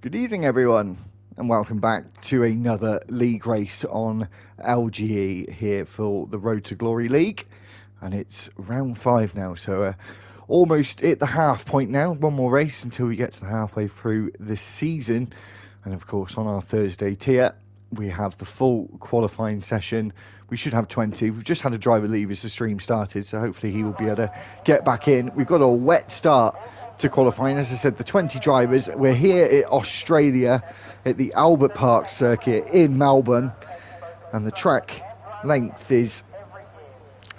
Good evening, everyone, and welcome back to another league race on LGE here for the Road to Glory League. And it's round 5 now, so almost at the half point now. One more race until we get to the halfway through this season. And of course, on our Thursday tier, we have the full qualifying session. We should have 20. We've just had a driver leave as the stream started, so hopefully he will be able to get back in. We've got a wet start to qualifying. As I said, the 20 drivers. We're here at Australia at the Albert Park circuit in Melbourne, and the track length is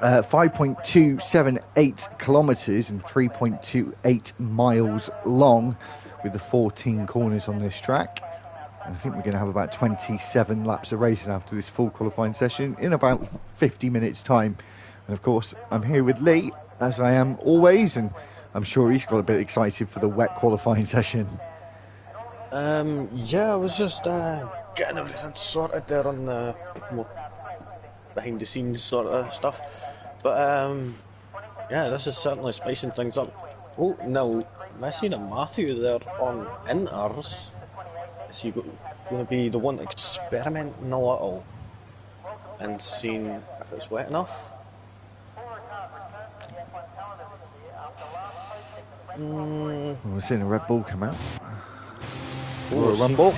5.278 kilometres and 3.28 miles long, with the 14 corners on this track. And I think we're going to have about 27 laps of racing after this full qualifying session in about 50 minutes time. And of course, I'm here with Lee, as I am always, and I'm sure he's got a bit excited for the wet qualifying session. Yeah, I was just getting everything sorted there on the more behind the scenes sort of stuff. But yeah, this is certainly spicing things up. Oh, now, missing a Matthew there on inters. Is he going to be the one experimenting a little and seeing if it's wet enough? We're seeing a Red Bull come out. Royal Rumble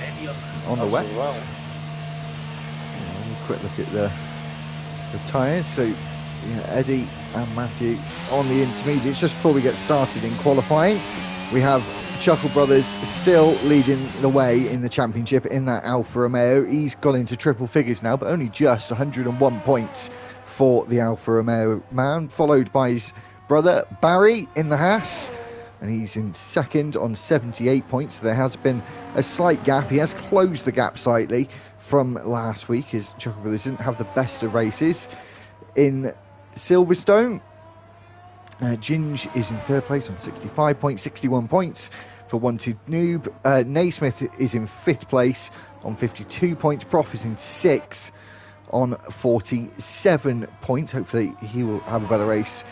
on the wet. Well. Quick look at the tyres. So, Eddie and Matthew on the intermediates. Just before we get started in qualifying, we have Chuckle Brothers still leading the way in the championship in that Alfa Romeo. He's gone into triple figures now, but only just 101 points for the Alfa Romeo man, followed by his brother Barry in the Haas, and he's in second on 78 points. There has been a slight gap. He has closed the gap slightly from last week, as Chuckle Brothers didn't have the best of races. In Silverstone, Ginge is in third place on 65 points, 61 points for Wanted Noob. Naismith is in fifth place on 52 points. Prof is in sixth on 47 points. Hopefully he will have a better race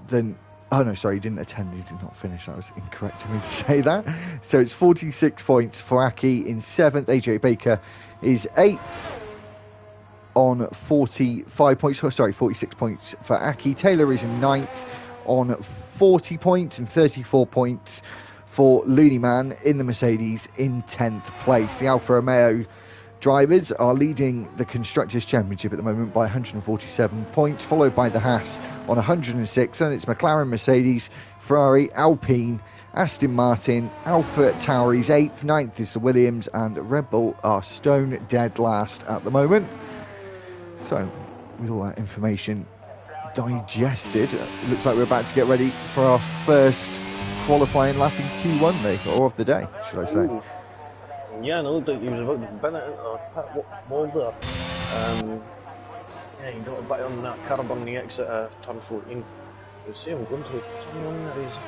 than... Oh no, sorry, he didn't attend, he did not finish. That was incorrect of me to say that. So it's 46 points for Aki in seventh. AJ Baker is eighth on 45 points. Oh, sorry, 46 points for Aki. Taylor is in ninth on 40 points, and 34 points for Looney Man in the Mercedes in 10th place. The Alfa Romeo drivers are leading the Constructors' Championship at the moment by 147 points, followed by the Haas on 106, and it's McLaren, Mercedes, Ferrari, Alpine, Aston Martin, Alpha Tauri's 8th, 9th is the Williams, and Red Bull are stone dead last at the moment. So, with all that information digested, it looks like we're about to get ready for our first qualifying lap in Q1, Lee, or of the day, should I say. Ooh. Yeah, no, he was about to bin it into a pit wall there. Yeah, he got a bit on that curb on the exit of turn 14. You see him going through turn 1 there, he's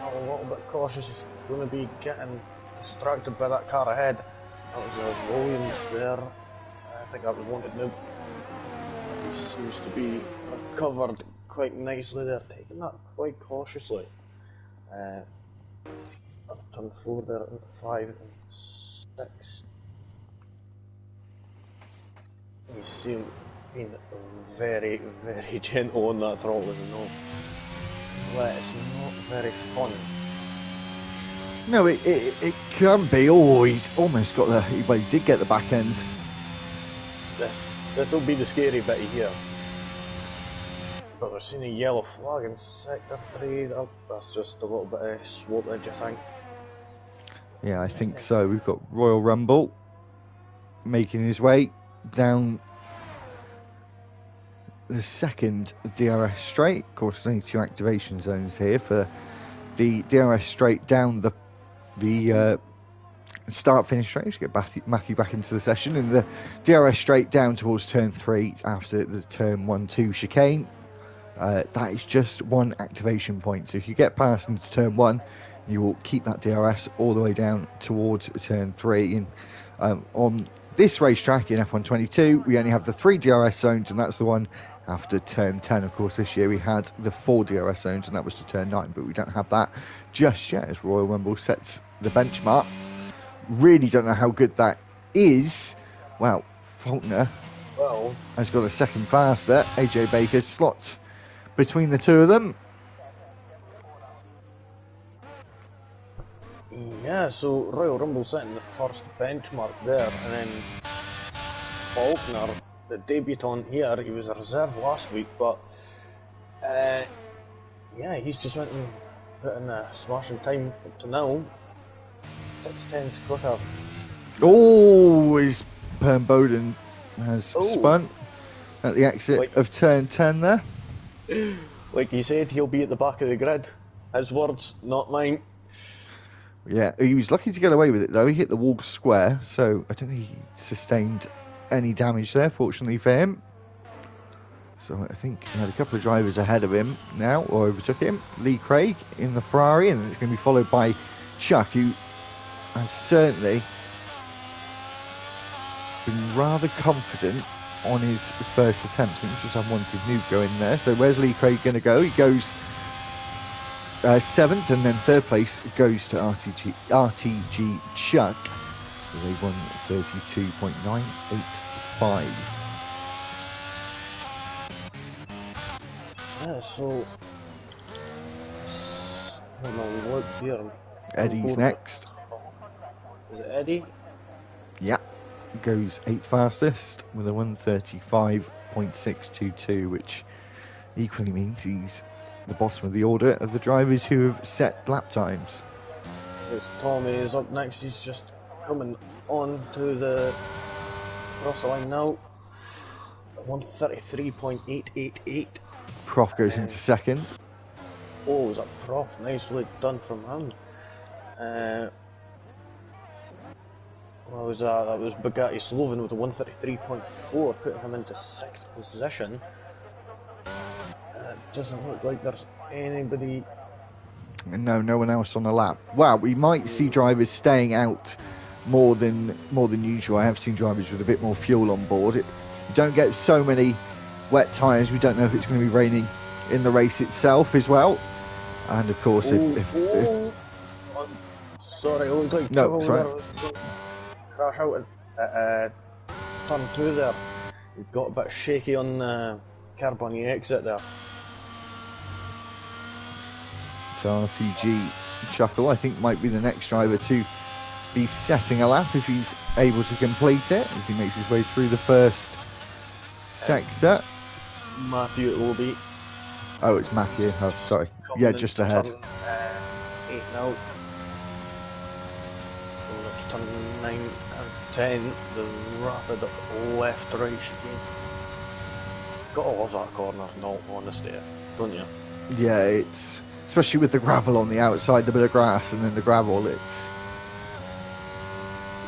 a little bit cautious. He's going to be getting distracted by that car ahead. That was Williams there. I think that was Wanted Noob. He seems to be recovered quite nicely there, taking that quite cautiously. Turn 4 there, and 5 and 6. You see him being very, very gentle on that throttle, as you know. Well, it's not very fun. No, it can be. Oh, he's almost got the... Well, he did get the back end. This will be the scary bit here. But we're seeing a yellow flag in sector 3. That's just a little bit of slopeage, I think. Yeah, I think so. We've got Royal Rumble making his way down the second DRS straight. Of course, there's only 2 activation zones here for the DRS straight down the start-finish straight. Let's get Matthew back into the session. And the DRS straight down towards turn 3 after the turn 1-2 chicane. That is just 1 activation point. So if you get past into turn 1, you will keep that DRS all the way down towards turn 3. And on this racetrack in F122, we only have the 3 DRS zones, and that's the one after turn 10. Of course, this year we had the 4 DRS zones, and that was to turn 9, but we don't have that just yet as Royal Rumble sets the benchmark really don't know how good that is. Wow, Faulkner Well, has got a second faster. AJ Baker slots between the two of them. yeah, so Royal Rumble setting the first benchmark there, and then Faulkner, the debutant here, he was a reserve last week, but yeah, he's just went and put in a smashing time up to now. 6:10's got a... Oh, his Perm Bowden has spun at the exit of turn 10 there. Like he said, he'll be at the back of the grid. His words, not mine. Yeah, he was lucky to get away with it though. He hit the wall square, so I don't think he sustained any damage there, fortunately for him. So I think he had a couple of drivers ahead of him now, or overtook him. Lee Craig in the Ferrari, and then it's going to be followed by Chuck, who has certainly been rather confident on his first attempt. I think he's just unwanted noob go in there. So where's Lee Craig going to go? He goes 7th, and then 3rd place goes to RTG Chuck with a 1:32.985. Yeah, so... Hold on, look here. Eddie's next. Is it Eddie? Yeah, goes 8th fastest with a 1:35.622, which equally means he's the bottom of the order of the drivers who have set lap times. As Tommy is up next, he's just coming on to the cross the line now. 1:33.888. Prof goes into 2nd. Oh, was that Prof? Nicely done from him. What was that? That was Bugatti Sloven with a 1:33.4, putting him into 6th position. It doesn't look like there's anybody. No one else on the lap. Wow, we might see drivers staying out more than usual. I have seen drivers with a bit more fuel on board. You don't get so many wet tyres. We don't know if it's going to be raining in the race itself as well. And of course, if sorry, it looked like no, sorry. was going to crash out at turn 2 there. He got a bit shaky on the curb on the exit there. So RTG Chuckle, I think, might be the next driver to be setting a lap if he's able to complete it as he makes his way through the first sector. Matthew, it will be. Oh, it's Matthew. Oh, sorry. Yeah, just ahead. Turn, 8 now. Going up to turn 9 and 10. The rapid left right chicane. Gotta love that corner, no, honestly, don't you? Yeah, it's especially with the gravel on the outside, the bit of grass, and then the gravel. It's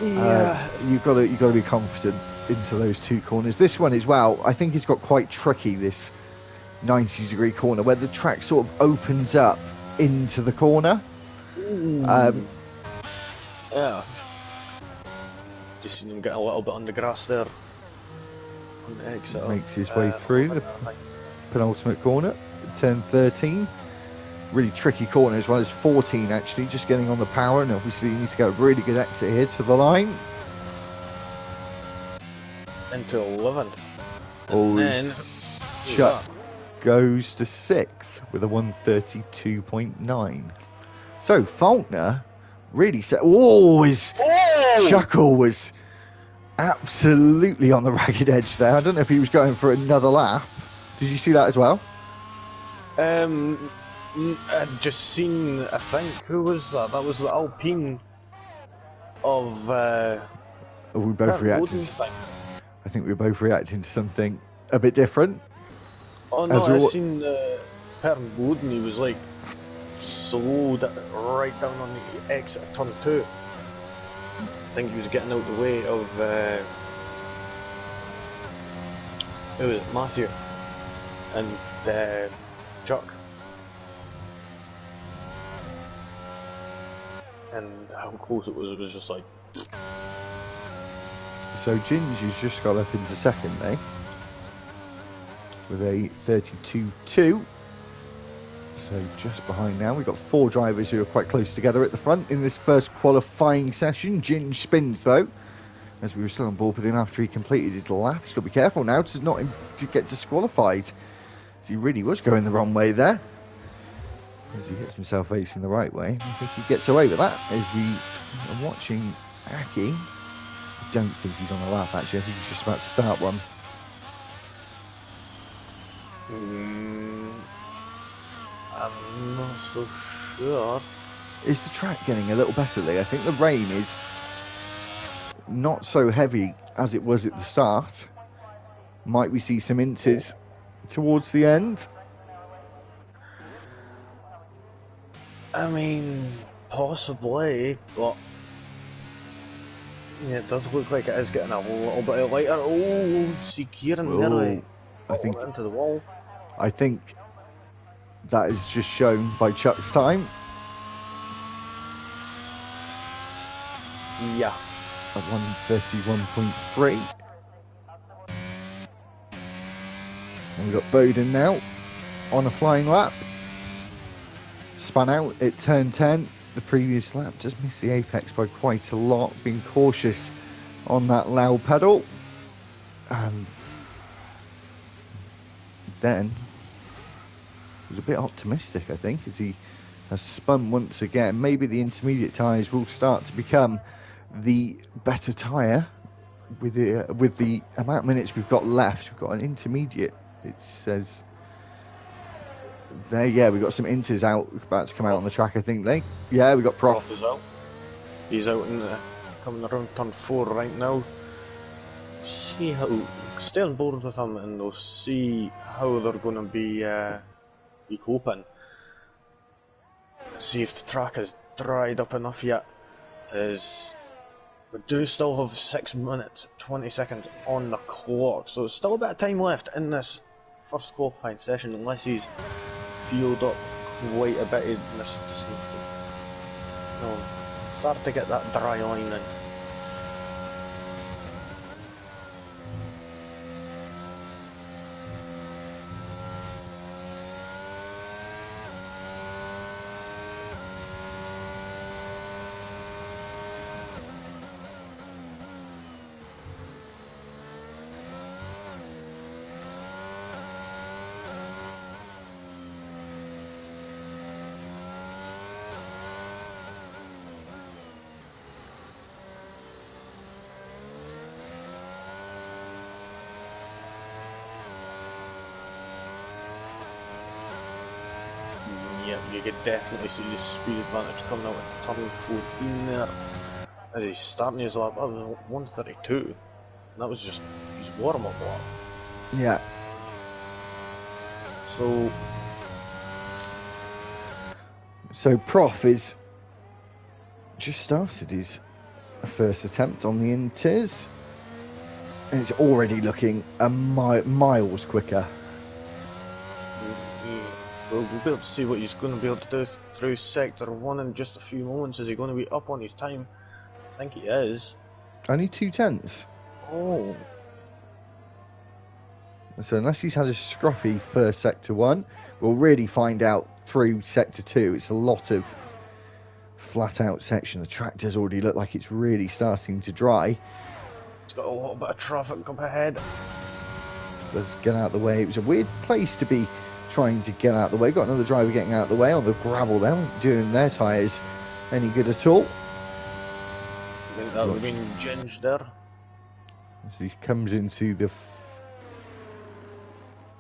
you've got to be confident into those two corners. This one as well, I think it's got quite tricky, this 90-degree corner where the track sort of opens up into the corner. Yeah. Just seen him get a little bit on the grass there. On the exit. Makes his way through the penultimate corner, turn 13. Really tricky corner as well as 14 actually, just getting on the power, and obviously you need to get a really good exit here to the line. Into 11th. And then Chuck goes to 6th with a 1:32.9. So Faulkner really set. Chuckle was absolutely on the ragged edge there. I don't know if he was going for another lap. Did you see that as well? I'd just seen, I think, who was that? That was the Alpine of... we both reacted. I think we were both reacting to something a bit different. Oh no, I seen Perrin Bowden, he was like slowed right down on the exit of turn 2. I think he was getting out the way of who was it? Matthew and Chuck. And how close it was just like... So Ginger's just got up into 2nd there with a 32.2. So just behind now, we've got 4 drivers who are quite close together at the front in this first qualifying session. Ginge spins though, as we were still on board with him after he completed his lap. He's got to be careful now to get disqualified. So he really was going the wrong way there. As he gets himself facing the right way, I think he gets away with that. As we are watching Aki, I don't think he's on a lap actually. I think he's just about to start one. I'm not so sure. Is the track getting a little better, Lee? I think the rain is not so heavy as it was at the start. Might we see some inches towards the end? I mean, possibly, but yeah, it does look like it is getting a little bit lighter. Oh, see Kieran nearly into the wall. I think that is just shown by Chuck's time. Yeah. At 1:31.3. And we've got Bowden now on a flying lap. Spun out at turn 10 the previous lap. Just missed the apex by quite a lot. Being cautious on that loud pedal. And then was a bit optimistic, I think, as he has spun once again. Maybe the intermediate tyres will start to become the better tyre with the amount of minutes we've got left. We've got an intermediate, it says there. Yeah, we've got some inters out, about to come out on the track, I think. Yeah, we got Prof is out. He's out in coming around turn 4 right now. See how, stay on board with him and we'll see how they're going to be coping. See if the track is dried up enough yet. As we do still have 6 minutes 20 seconds on the clock, so there's still a bit of time left in this first qualifying session, unless he's fueled up quite a bit. He just needs to start to get that dry line in. Yeah, you could definitely see the speed advantage coming out of turn 14 there. As he's starting his lap, that was 1:32. And that was just his warm-up lap. Yeah. So Prof is just started his first attempt on the inters, and it's already looking miles quicker. We'll be able to see what he's going to be able to do through sector 1 in just a few moments. Is he going to be up on his time? I think he is. Only 2/10. Oh. So unless he's had a scruffy first sector 1, we'll really find out through sector 2. It's a lot of flat out section. The track does already look like it's really starting to dry. It's got a little bit of traffic up ahead. Let's get out of the way. It was a weird place to be trying to get out of the way. Got another driver getting out of the way on the gravel there, doing their tyres any good at all. I think that would have been Ginge there. As he comes into the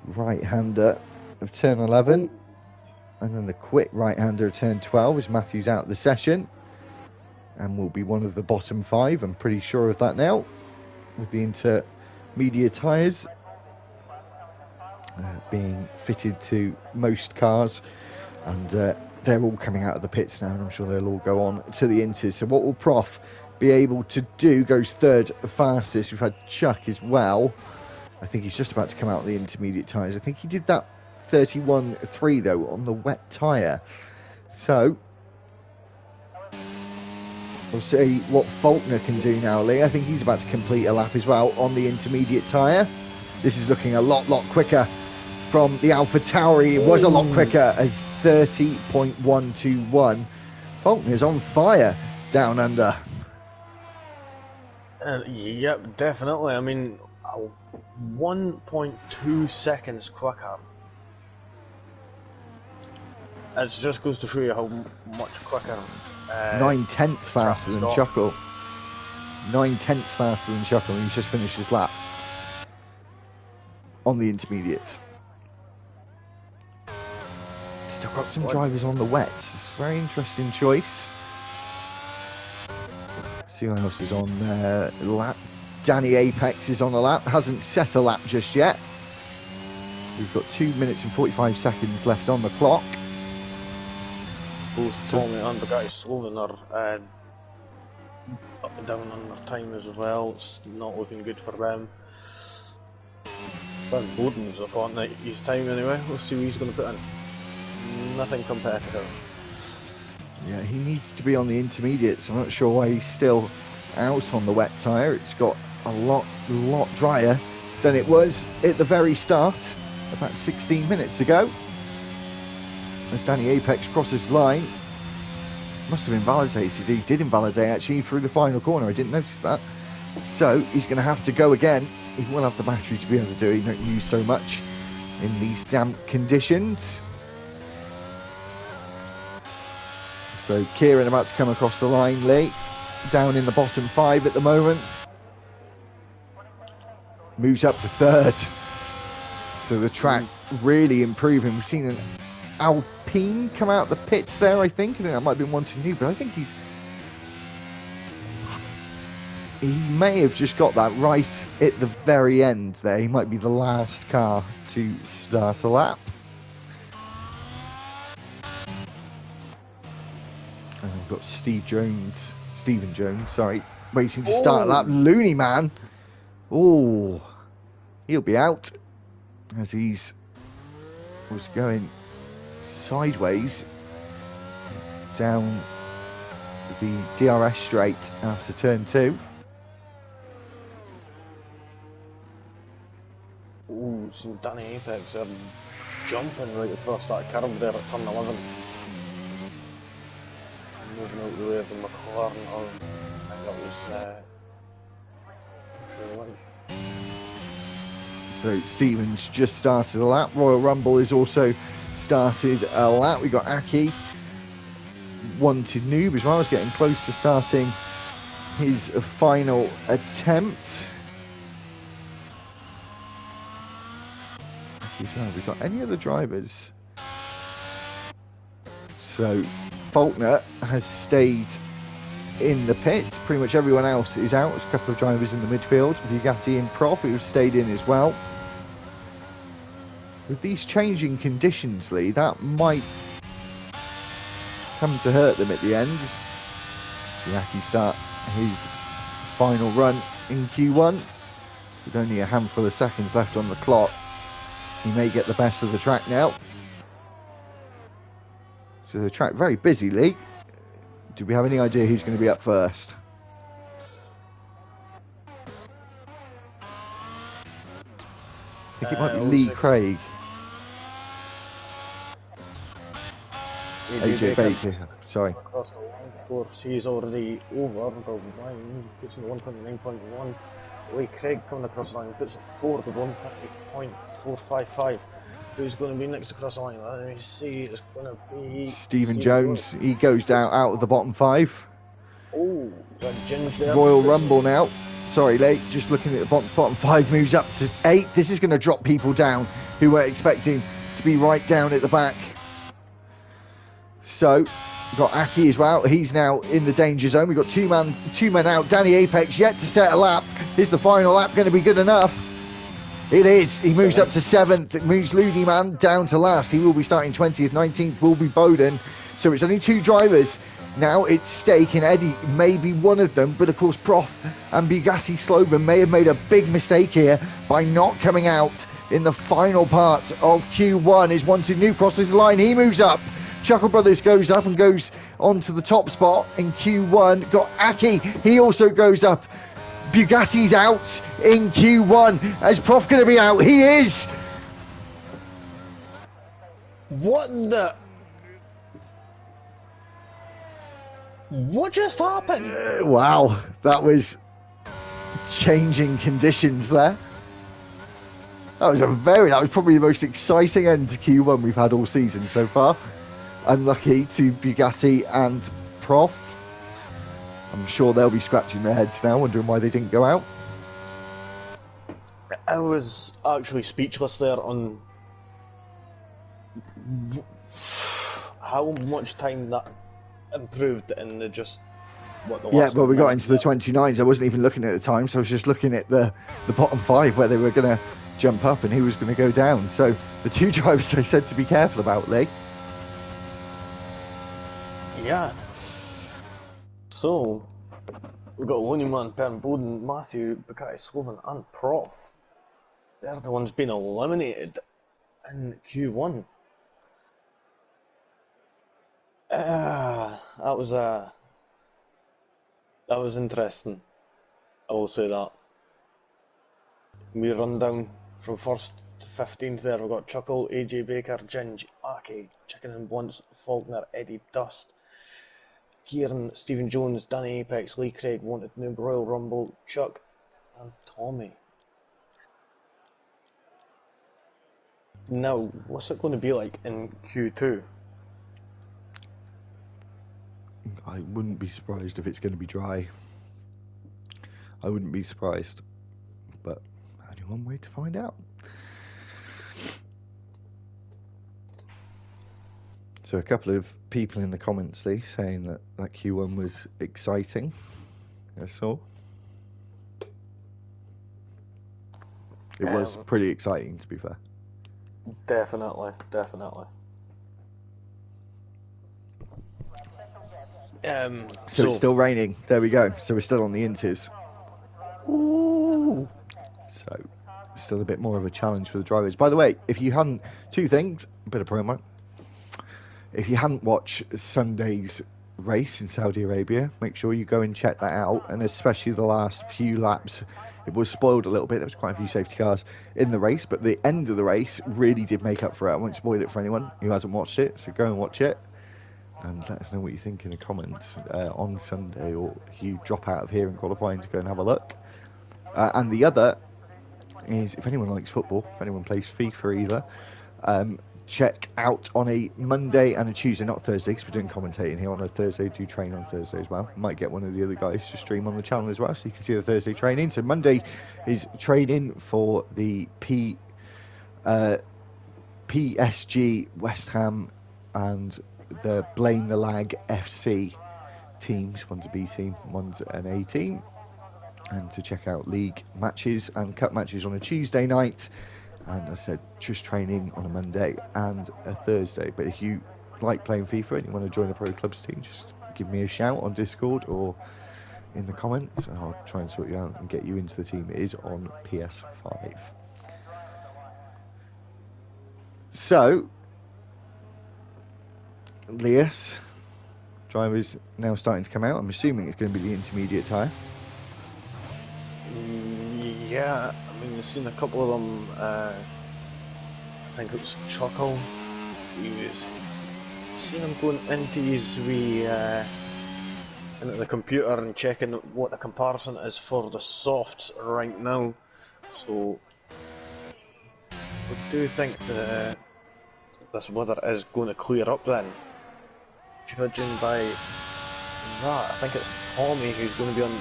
right-hander of turn 11, and then the quick right-hander of turn 12 as Matthew's out of the session, and will be one of the bottom 5. I'm pretty sure of that now, with the intermediate tyres being fitted to most cars, and they're all coming out of the pits now, and I'm sure they'll all go on to the inters. So what will Prof be able to do? Goes third fastest. We've had Chuck as well. I think he's just about to come out of the intermediate tyres. I think he did that 31.3 though on the wet tyre. So we'll see what Faulkner can do now, Lee. I think he's about to complete a lap as well on the intermediate tyre. This is looking a lot quicker from the Alpha Tauri. It was a lot quicker. A 30.121. Faulkner's on fire down under. Yep, definitely. I mean, 1.2 seconds quicker. It just goes to show you how much quicker. 9/10 faster than Chuckle. 9/10 faster than Chuckle. He's just finished his lap on the intermediates. Still got some drivers on the wets. It's a very interesting choice. See who else is on the lap. Danny Apex is on the lap. Hasn't set a lap just yet. We've got 2 minutes and 45 seconds left on the clock. Both Tommy and Bugatti Sloven are up and down on their time as well. It's not looking good for them. Van Boden's up on his time anyway. We'll see what he's going to put in. Nothing competitive. Yeah, he needs to be on the intermediates. I'm not sure why he's still out on the wet tyre. It's got a lot drier than it was at the very start, about 16 minutes ago. As Danny Apex crosses the line, must have invalidated. He did invalidate actually through the final corner. I didn't notice that. So he's going to have to go again. He will have the battery to be able to do it. He don't use so much in these damp conditions. So Kieran about to come across the line. Lee down in the bottom 5 at the moment. Moves up to 3rd. So the track really improving. We've seen an Alpine come out the pits there, I think. That might have been one too new, but I think he may have just got that right at the very end there. He might be the last car to start a lap. And we've got Stephen Jones, racing to start a lap. Looney Man. Oh, he'll be out as was going sideways down the DRS straight after turn 2. Ooh, some Danny Apex jumping right across that curve there at turn 11. Moving out the way of the McLaren. I think that was So Stevens just started a lap. Royal Rumble has also started a lap. We got Aki, one to noob as well. He's getting close to starting his final attempt. Have we got any other drivers? So Faulkner has stayed in the pit. Pretty much everyone else is out. There's a couple of drivers in the midfield. Bugatti and Prof who have stayed in as well. With these changing conditions, Lee, that might come to hurt them at the end. Bugatti start his final run in Q1 with only a handful of seconds left on the clock. He may get the best of the track now. So the track very busy, Lee. Do we have any idea who's going to be up first? I think it might be Lee Craig. AJ Baker, sorry. Across the line, of course, he's already over the line. Puts in 129.1. Lee Craig coming across the line, puts it forward with 130.455. Who's going to be next across the line? Let me see. It's going to be Stephen Jones. He goes down out of the bottom 5. Oh, is that Ginge there? Royal Rumble now. Sorry, Lee. Just looking at the bottom 5 moves up to 8. This is going to drop people down who were expecting to be right down at the back. So we've got Aki as well. He's now in the danger zone. We've got two men out. Danny Apex yet to set a lap. Is the final lap going to be good enough? It is. He moves up to 7th. It moves Looney Man down to last. He will be starting 20th. 19th will be Bowden. So it's only 2 drivers now at stake, and Eddie may be one of them. But of course, Prof and Bugatti Sloven may have made a big mistake here by not coming out in the final part of Q1. Is one to new crosses the line. He moves up. Chuckle Brothers goes up and goes on to the top spot in Q1. Got Aki. He also goes up. Bugatti's out in Q1. Is Prof going to be out? He is. What the? What just happened? Wow, that was changing conditions there. That was probably the most exciting end to Q1 we've had all season so far. Unlucky to Bugatti and Prof. I'm sure they'll be scratching their heads now, wondering why they didn't go out. I was actually speechless there on how much time that improved in the just what the last. Yeah, well, we got into the 29s. I wasn't even looking at the time, so I was just looking at the bottom 5 where they were going to jump up and who was going to go down. So the 2 drivers I said to be careful about, Lee. Yeah. So we've got Loneyman, Pern Bowden, Matthew, Bugatti, Slovan, and Prof. They're the ones being eliminated in Q1. That was interesting. I will say that. We run down from 1st to 15th there. We've got Chuckle, AJ Baker, Ginge, Aki, Chicken and Blunts, Faulkner, Eddie Dust, Kieran, Stephen Jones, Danny Apex, Lee Craig, Wanted Noob, Royal Rumble, Chuck, and Tommy. Now, what's it going to be like in Q2? I wouldn't be surprised if it's going to be dry. I wouldn't be surprised, but only one way to find out. So a couple of people in the comments, Lee, saying that Q1 was exciting. I saw. It was pretty exciting, to be fair. Definitely. So it's still raining. There we go. So we're still on the intes. Ooh. So still a bit more of a challenge for the drivers. By the way, if you hadn't, 2 things, a bit of promo. If you hadn't watched Sunday's race in Saudi Arabia, make sure you go and check that out. And especially the last few laps, it was spoiled a little bit. There was quite a few safety cars in the race, but the end of the race really did make up for it. I won't spoil it for anyone who hasn't watched it, so go and watch it. And let us know what you think in the comments on Sunday, or if you drop out of here in qualifying to go and have a look. And the other is, if anyone likes football, if anyone plays FIFA either, check out on a Monday and a Tuesday, not Thursday, because we're doing commentating here on a Thursday. Do train on Thursday as well. Might get one of the other guys to stream on the channel as well, so you can see the Thursday training. So Monday is training for the PSG, West Ham, and the Blame the Lag FC teams. One's a B team, one's an A team. And to check out league matches and cup matches on a Tuesday night. And I said, just training on a Monday and a Thursday. But if you like playing FIFA and you want to join a Pro Clubs team, just give me a shout on Discord or in the comments, and I'll try and sort you out and get you into the team. It is on PS5. So, Leas, drivers now starting to come out. I'm assuming it's going to be the intermediate tyre. Yeah, I mean, you've seen a couple of them. I think it was Chuckle. He was seen him going into his into the computer and checking what the comparison is for the softs right now. So we do think that this weather is going to clear up then. Judging by that, I think it's Tommy who's going to be on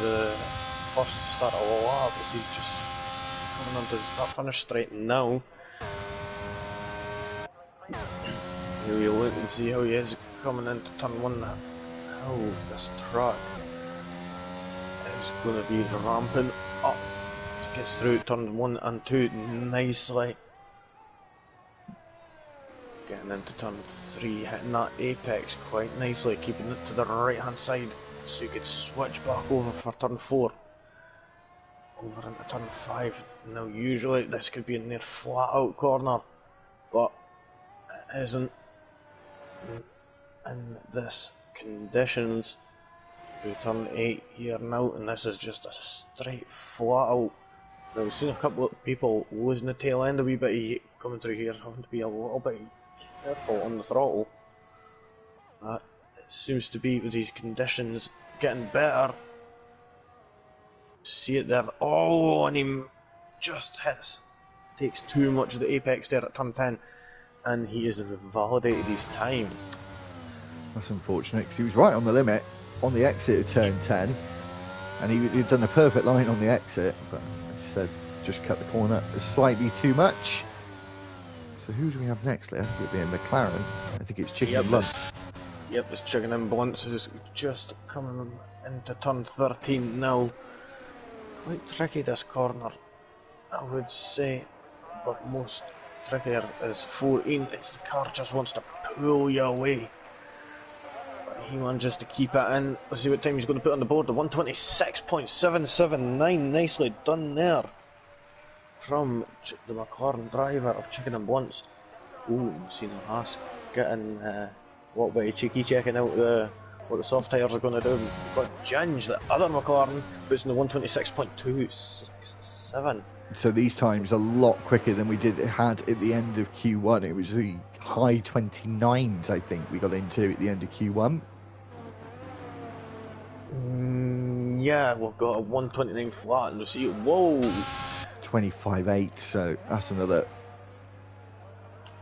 the first start of the lap, as he's just coming onto the start-finish straight now. Here we look and see how he is coming into turn 1. How this track is going to be ramping up. Gets through turns 1 and 2 nicely. Getting into turn 3, hitting that apex quite nicely, keeping it to the right hand side so you could switch back over for turn 4. Over into turn 5. Now usually this could be a near flat out corner, but it isn't in this conditions. We turn 8 here now, and this is just a straight flat out. Now we've seen a couple of people losing the tail end a wee bit of heat coming through here, having to be a little bit careful on the throttle. That seems to be with these conditions getting better. See it there. Oh, and he just hits. Takes too much of the apex there at turn 10, and he has invalidated his time. That's unfortunate because he was right on the limit on the exit of turn 10, and he'd done a perfect line on the exit, but instead just cut the corner slightly too much. So who do we have next, Leah? It'll be a McLaren. I think it's Chicken and Blunt. Yep, it's Chicken and Blunt is just coming into turn 13 now. Quite tricky this corner, I would say, but most trickier is 14. It's the car just wants to pull you away. But he manages to keep it in. Let's see what time he's going to put on the board. The 126.779. Nicely done there from the McLaren driver of Chicken and Blunts. Ooh, seen a Haas getting what way cheeky, checking out what the soft tyres are going to do. We've got Ginge, the other McLaren, puts in the 126.267. So these times a lot quicker than we had at the end of Q1. It was the high 29s, I think, we got into at the end of Q1. Yeah, we've got a 129 flat, and we'll see. Whoa! 25.8, so that's another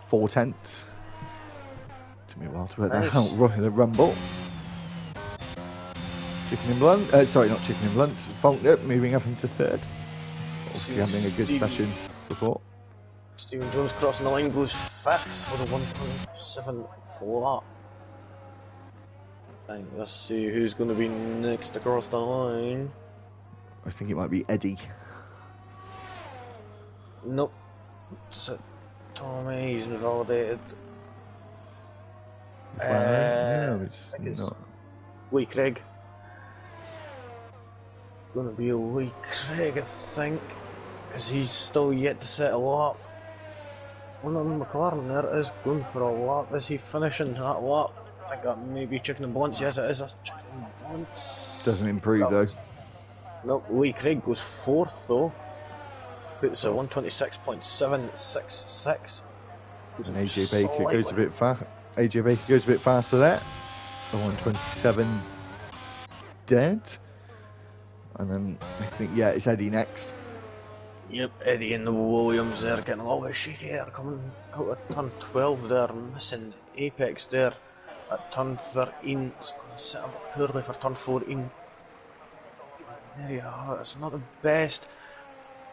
4 tenths. Took me a while to work that out. Right in the rumble. Chicken and Blunt, sorry, not Chicken and Blunt. Faulkner moving up into third. Obviously having a good session before. Stephen Jones crossing the line, goes fifth for the 1.7 flat. Let's see who's going to be next across the line. I think it might be Eddie. Nope. Tommy, he's invalidated. No, it's not. Lee Craig. Gonna be a Lee Craig, I think, because he's still yet to settle up. One of the McLaren there is going for a lap. Is he finishing that lap? I think that may be Chicken and Blunts. Yes, it is. That's Chicken and Blunts. Doesn't improve though. Nope. Lee Craig goes fourth though. Puts a 126.766. And AJ Baker goes a bit fast. AJ Baker goes a bit faster there. The 127 dead. And then I think, yeah, it's Eddie next. Yep, Eddie and the Williams there getting a little bit shaky there, coming out of turn 12 there, missing apex there at turn 13. It's going to set up poorly for turn 14. There you are, it's not the best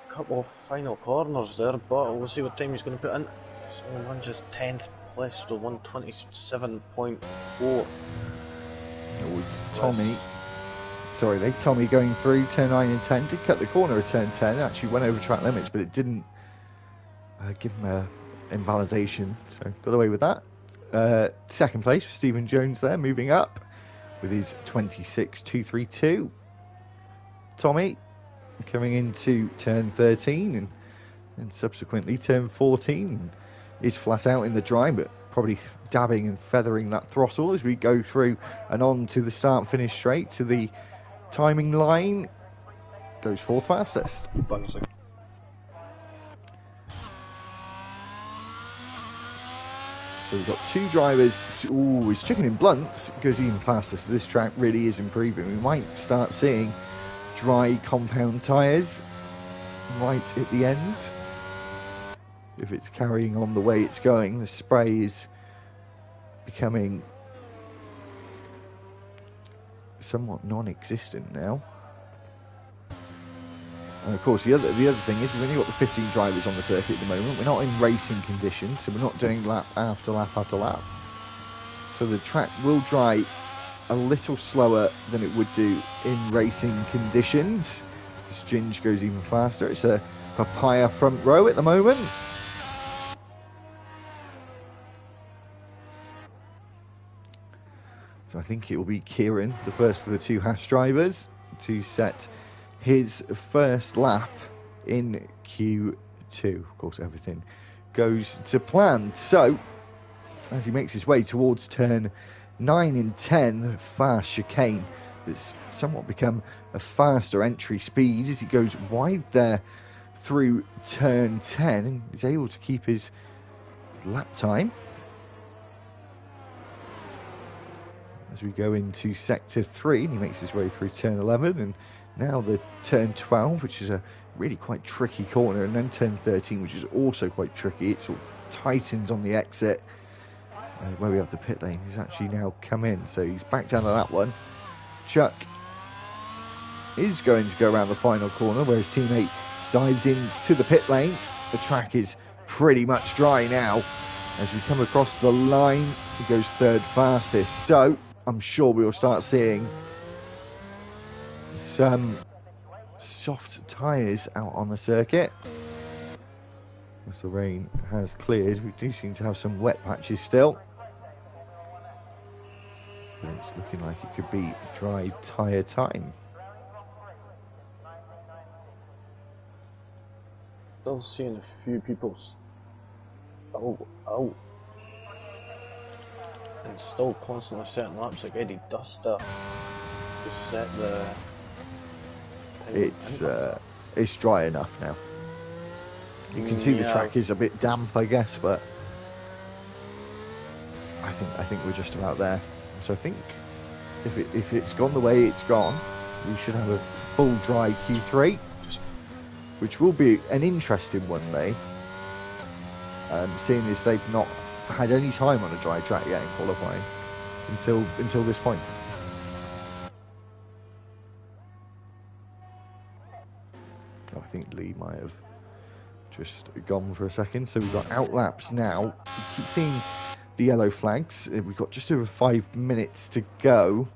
couple of final corners there, but we'll see what time he's going to put in. So manages 10th place to 127.4. Tommy going through turn 9 and 10, did cut the corner at turn 10, actually went over track limits, but it didn't give him an invalidation, so got away with that. Second place for Stephen Jones there, moving up with his 26.232. Tommy coming into turn 13 and subsequently turn 14 is flat out in the dry, but probably dabbing and feathering that throttle as we go through and on to the start finish straight to the timing line. Goes fourth fastest. Bouncing. So we've got two drivers. Ooh, it's Chicken and Blunt goes even faster, so this track really is improving. We might start seeing dry compound tyres right at the end if it's carrying on the way it's going. The spray is becoming somewhat non-existent now. And of course the other thing is we've only got the 15 drivers on the circuit at the moment. We're not in racing conditions, so we're not doing lap after lap after lap. So the track will dry a little slower than it would do in racing conditions. This Ginge goes even faster. It's a papaya front row at the moment. So I think it will be Kieran, the first of the two Haas drivers, to set his first lap in Q2. Of course, everything goes to plan. So, as he makes his way towards turn 9 and 10, fast chicane that's somewhat become a faster entry speed as he goes wide there through turn 10 and is able to keep his lap time. As we go into sector 3, and he makes his way through turn 11, and now the turn 12, which is a really quite tricky corner, and then turn 13, which is also quite tricky. It sort of tightens on the exit where we have the pit lane. He's actually now come in, so he's back down to that one. Chuck is going to go around the final corner where his teammate dived into the pit lane. The track is pretty much dry now. As we come across the line, he goes third fastest. So I'm sure we'll start seeing some soft tyres out on the circuit. As the rain has cleared, we do seem to have some wet patches still. But it's looking like it could be dry tyre time. Still seeing a few people out and still constantly setting laps like Eddie Duster to set the it's dry enough now. You can see the track is a bit damp, I guess, but I think we're just about there. So I think if it's gone the way it's gone, we should have a full dry Q3, which will be an interesting one, Lee. Seeing as they've not had any time on a dry track yet in qualifying until this point. I think Lee might have just gone for a second. So we've got out laps now. We keep seeing the yellow flags. We've got just over 5 minutes to go.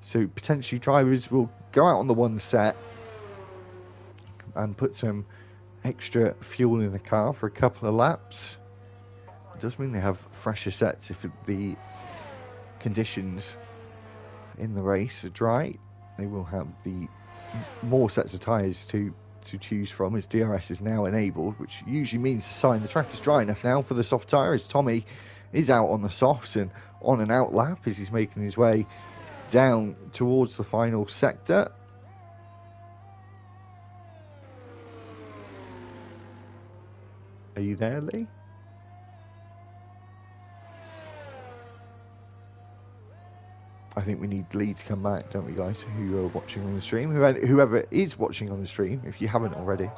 So potentially drivers will go out on the one set and put some extra fuel in the car for a couple of laps. It does mean they have fresher sets if the conditions in the race are dry. They will have the more sets of tyres to choose from, as DRS is now enabled, which usually means the sign the track is dry enough now for the soft tyre, as Tommy is out on the softs and on an out lap as he's making his way down towards the final sector. Are you there, Lee? I think we need Lee to come back, don't we, guys, who are watching on the stream. Whoever is watching on the stream, if you haven't already,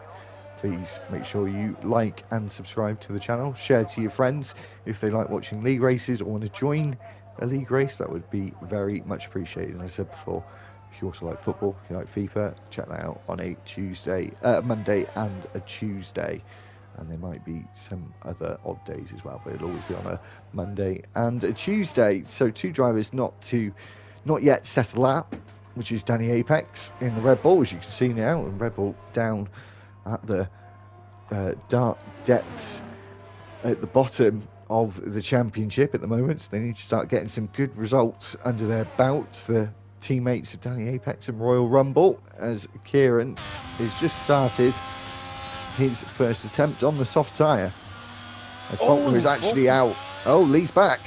please make sure you like and subscribe to the channel. Share to your friends if they like watching league races or want to join a league race. That would be very much appreciated. And as I said before, if you also like football, if you like FIFA, check that out on a Monday and a Tuesday. And there might be some other odd days as well, but it'll always be on a Monday and a Tuesday. So two drivers not yet set a lap, which is Danny Apex in the Red Bull, as you can see now, and Red Bull down at the dark depths at the bottom of the championship at the moment. So they need to start getting some good results under their belts. The teammates of Danny Apex and Royal Rumble, as Kieran has just started his first attempt on the soft tyre. As Faulkner is actually out. Oh, Lee's back.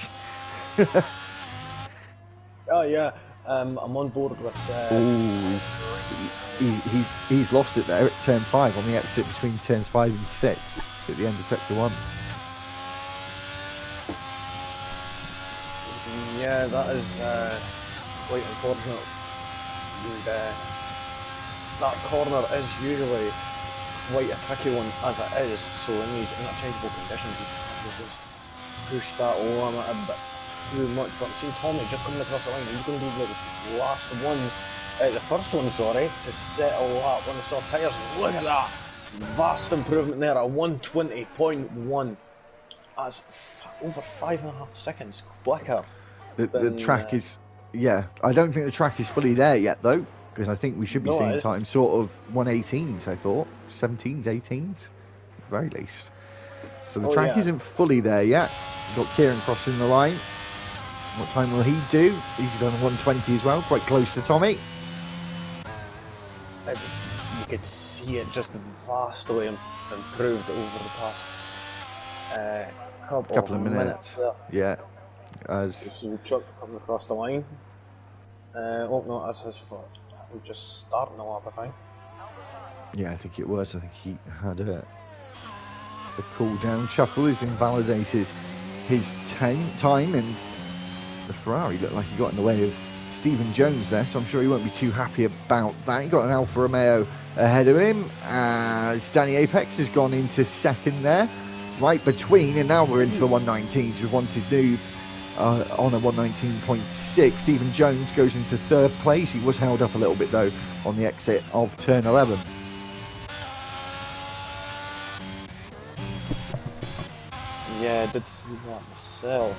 Oh yeah, I'm on board with. He's lost it there at turn 5 on the exit between turns 5 and 6 at the end of sector 1. Yeah, that is quite unfortunate. And that corner is usually quite a tricky one as it is, so in these interchangeable conditions you have to just push that limit a bit too much. But I'm seeing Tommy just coming across the line. He's going to be the last one, the first one, sorry, to set a lap on the soft tyres. Look at that! Vast improvement there at 120.1. That's over 5.5 seconds quicker. The track is, yeah, I don't think the track is fully there yet though, because I think we should be seeing time sort of 118s, I thought. 17s, 18s, at the very least. So the track isn't fully there yet. We've got Kieran crossing the line. What time will he do? He's done 120 as well, quite close to Tommy. You could see it just vastly improved over the past couple of minutes there. Yeah. As you see Chuck coming across the line. Oh no, that's his fault. We're just starting the lap, I think. Yeah, I think it was. I think he had a cool down. Chuckle has invalidated his time, and the Ferrari looked like he got in the way of Stephen Jones there, so I'm sure he won't be too happy about that. He got an Alfa Romeo ahead of him as Danny Apex has gone into second there, right between, and now we're into the 119s. We wanted to on a 119.6. Stephen Jones goes into third place. He was held up a little bit though on the exit of turn 11. Yeah, I did see that myself.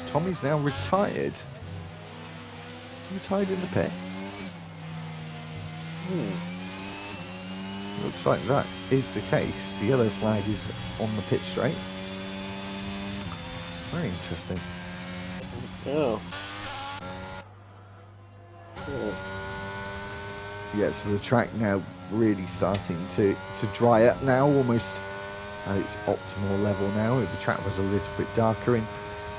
Tommy's now retired. Retired in the pits. Looks like that is the case. The yellow flag is on the pit straight. Very interesting. Oh. Yeah, so the track now really starting to dry up now, almost at its optimal level now. The track was a little bit darker in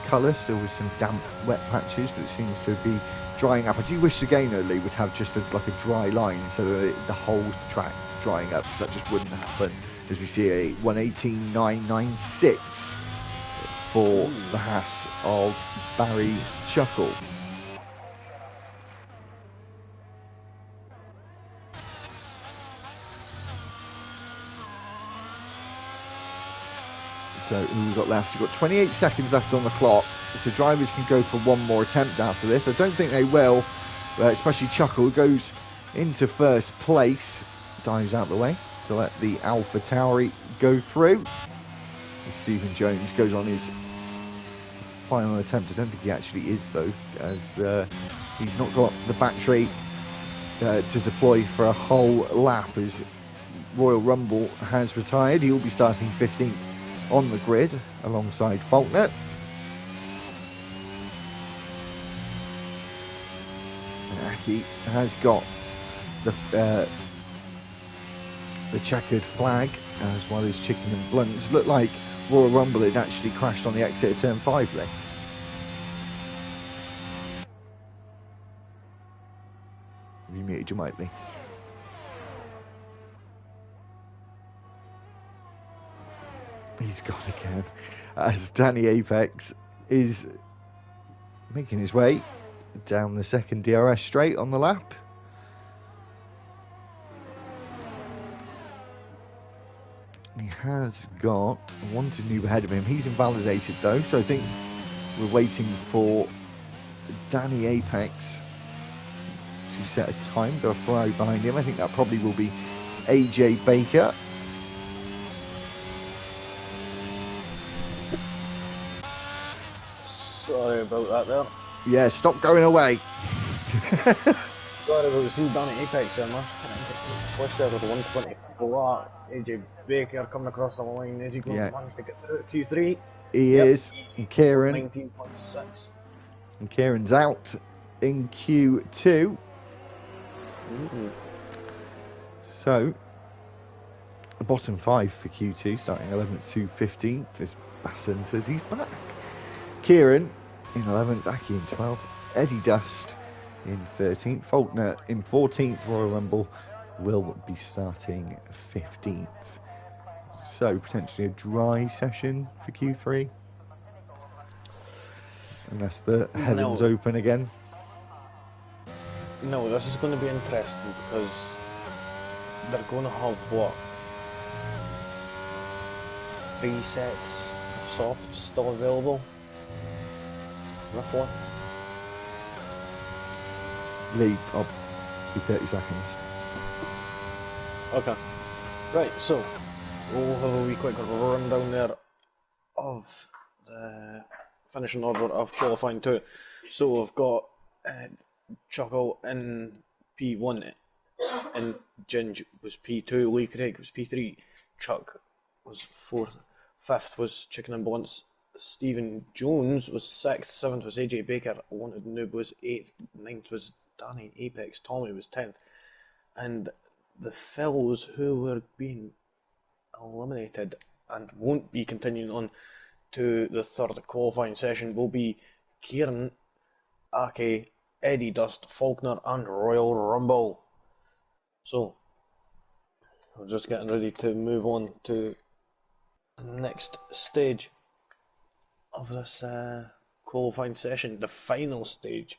colour, still with some damp, wet patches, but it seems to be drying up. I do wish the Gainer Lee would have just like a dry line so that the whole track drying up, because that just wouldn't happen, as we see a 118.996 for the Haas of Barry Chuckle. So who we've got left? We've got 28 seconds left on the clock, so drivers can go for one more attempt after this. I don't think they will, especially Chuckle goes into first place, dives out the way to let the Alpha Tauri go through. Stephen Jones goes on his final attempt. I don't think he actually is though, as he's not got the battery to deploy for a whole lap, as Royal Rumble has retired. He will be starting 15th on the grid alongside Faulkner. And Aki has got the checkered flag, as well as Chicken and Blunts. Looked like Royal Rumble had actually crashed on the exit of turn 5 there. Have you muted your mic, Lee? He's gone again, as Danny Apex is making his way down the second DRS straight on the lap. He has got one to noob ahead of him. He's invalidated though, so I think we're waiting for Danny Apex to set a time. Got a Ferrari behind him. I think that probably will be AJ Baker. Sorry about that there. Yeah, stop going away. Sorry about seeing Danny Apex there, man. What's there with the 124? AJ Baker coming across the line. Is he going to manage to get through Q3? He is. And Kieran. 19.6. And Kieran's out in Q2. So, the bottom 5 for Q2, starting 11th to 15th. This Basson says he's back. Kieran in 11th, Aki in 12th, Eddie Dust in 13th, Faulkner in 14th. Royal Rumble will be starting 15th. So potentially a dry session for Q3, unless the heavens open again. No, this is going to be interesting because they're going to have what, 3 sets of softs still available, roughly. Lee, I'll be 30 seconds. Okay. Right, so we'll have a wee quick rundown there of the finishing order of qualifying 2. So we've got Chuckle in P1, and Ginge was P2, Lee Craig was P3, Chuck was 4th, 5th was Chicken and Blunts, Stephen Jones was 6th, 7th was AJ Baker, Wanted Noob was 8th, 9th was Danny Apex, Tommy was 10th, and the fellows who were being eliminated and won't be continuing on to the third qualifying session will be Kieran, Aki, Eddie Dust, Faulkner and Royal Rumble. So, we're just getting ready to move on to the next stage of this qualifying session, the final stage,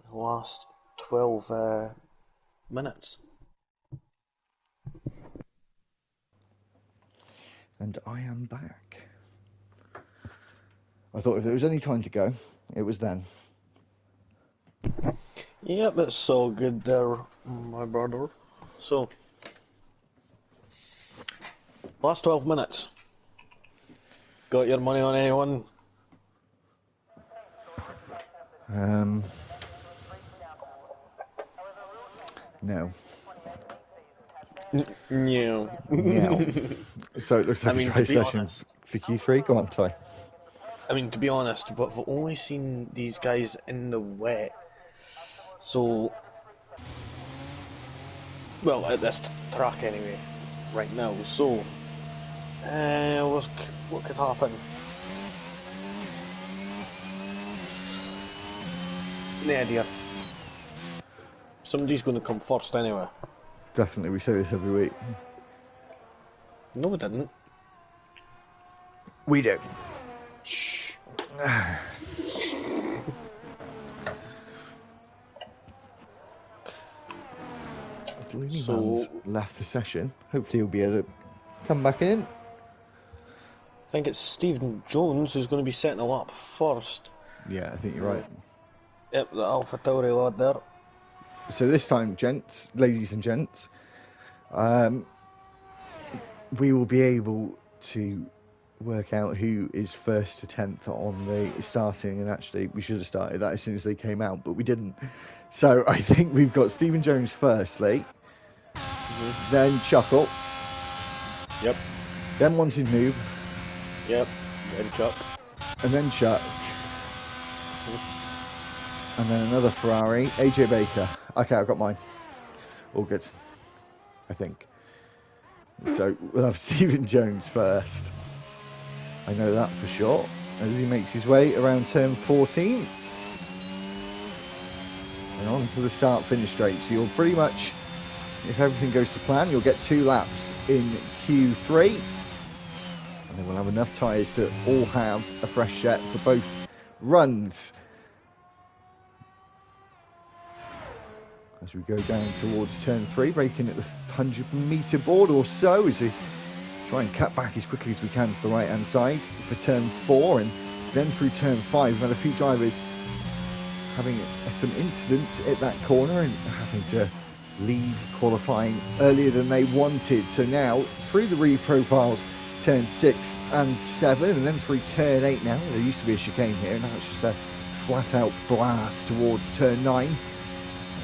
the last 12 minutes. And I am back. I thought if there was any time to go, it was then. Yep, it's all good there, my brother. So, last 12 minutes. Got your money on anyone? No. No. No. So it looks like a dry session honest, for Q3. Go on, Ty. to be honest, but I've only seen these guys in the wet. So, well, at this track anyway, right now. So, what could happen? No idea. Somebody's going to come first anyway. Definitely, we say this every week. No, we didn't. We do. Shh. Looney Man's left the session. Hopefully he'll be able to come back in. I think it's Stephen Jones who's going to be setting a lap first. Yeah, I think you're right. Yep, the Alpha Tauri lad there. So this time, gents, ladies and gents, we will be able to work out who is first to 10th on the starting, and actually we should have started that as soon as they came out, but we didn't. So I think we've got Stephen Jones firstly, then Chuckle, Yep, then Wanted Noob, yep, then Chuck. and then Chuck, and then another Ferrari, AJ Baker. Okay, I've got mine. All good, I think. So we'll have Stephen Jones first. I know that for sure. As he makes his way around turn 14. And on to the start-finish straight. So you'll pretty much, if everything goes to plan, you'll get 2 laps in Q3. And then we'll have enough tyres to all have a fresh set for both runs. As we go down towards turn 3, braking at the 100-metre board or so, as we try and cut back as quickly as we can to the right-hand side for turn 4, and then through turn 5. We've had a few drivers having some incidents at that corner and having to leave qualifying earlier than they wanted. So now through the reprofiled turn 6 and 7, and then through turn 8 now. There used to be a chicane here, now it's just a flat-out blast towards turn 9. And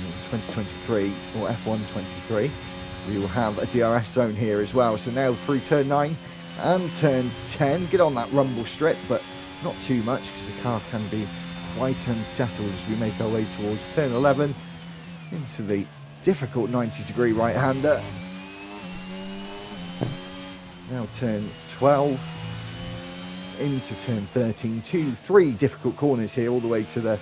in 2023, or F1 23, we will have a DRS zone here as well. So now through turn 9 and turn 10, get on that rumble strip, but not too much because the car can be quite unsettled as we make our way towards turn 11 into the difficult 90-degree right-hander. Now turn 12 into turn 13, 2, 3 difficult corners here all the way to the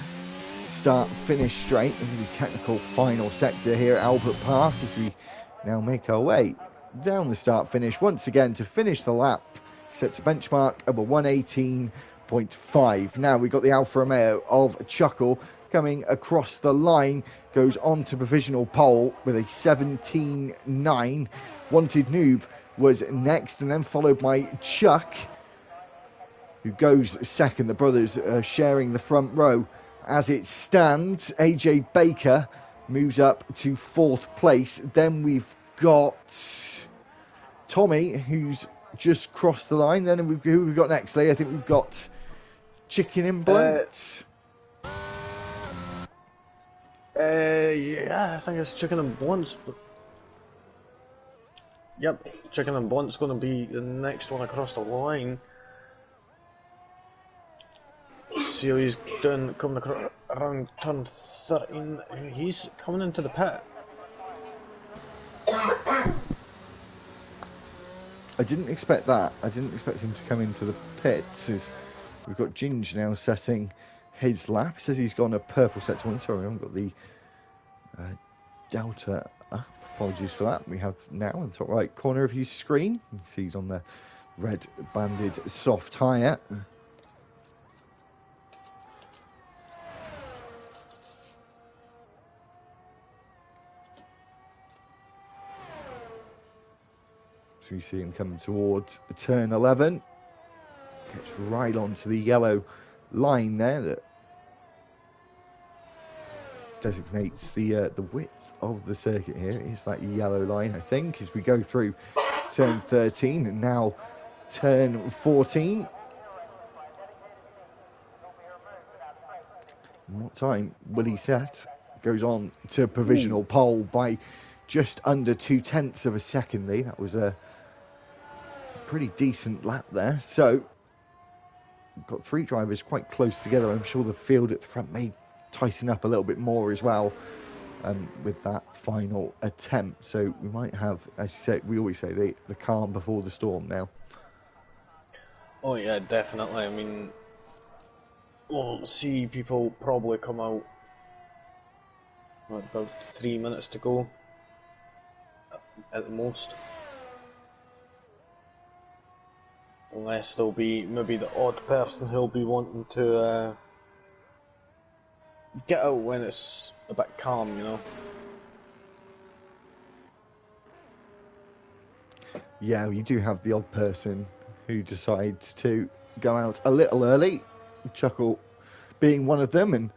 start-finish straight. A really technical final sector here at Albert Park as we now make our way down the start-finish once again to finish the lap. Sets a benchmark of a 118.5. Now we've got the Alfa Romeo of Chuckle coming across the line, goes on to provisional pole with a 17.9. Wanted Noob was next, and then followed by Chuck, who goes second. The brothers are sharing the front row as it stands. AJ Baker moves up to 4th place. Then we've got Tommy, who's just crossed the line. Then who we've got next, Lee? I think we've got Chicken and Blunt. Yeah, I think it's Chicken and Blunt's. But yep, Chicken and Blunt's going to be the next one across the line. See how he's doing, coming across, around turn 13. He's coming into the pit. I didn't expect that. I didn't expect him to come into the pits. We've got Ginge now setting his lap. He says he's got a purple sector 1. Sorry, I haven't got the Delta up. Apologies for that. We have now on the top right corner of his screen. You see he's on the red banded soft tyre. So we see him coming towards turn 11. Gets right onto the yellow line there that designates the width of the circuit here. It's that yellow line, I think, as we go through turn 13 and now turn 14. And what time will he set? Goes on to provisional pole by just under 0.2 of a second. That was a pretty decent lap there. So we've got three drivers quite close together. I'm sure the field at the front may tighten up a little bit more as well with that final attempt. So we might have, as you said, we always say the calm before the storm now. Oh yeah, definitely. I mean, we'll see people probably come out about 3 minutes to go at the most. Unless there'll be maybe the odd person who'll be wanting to get out when it's a bit calm, you know. Yeah, you do have the odd person who decides to go out a little early. Chuckle being one of them, and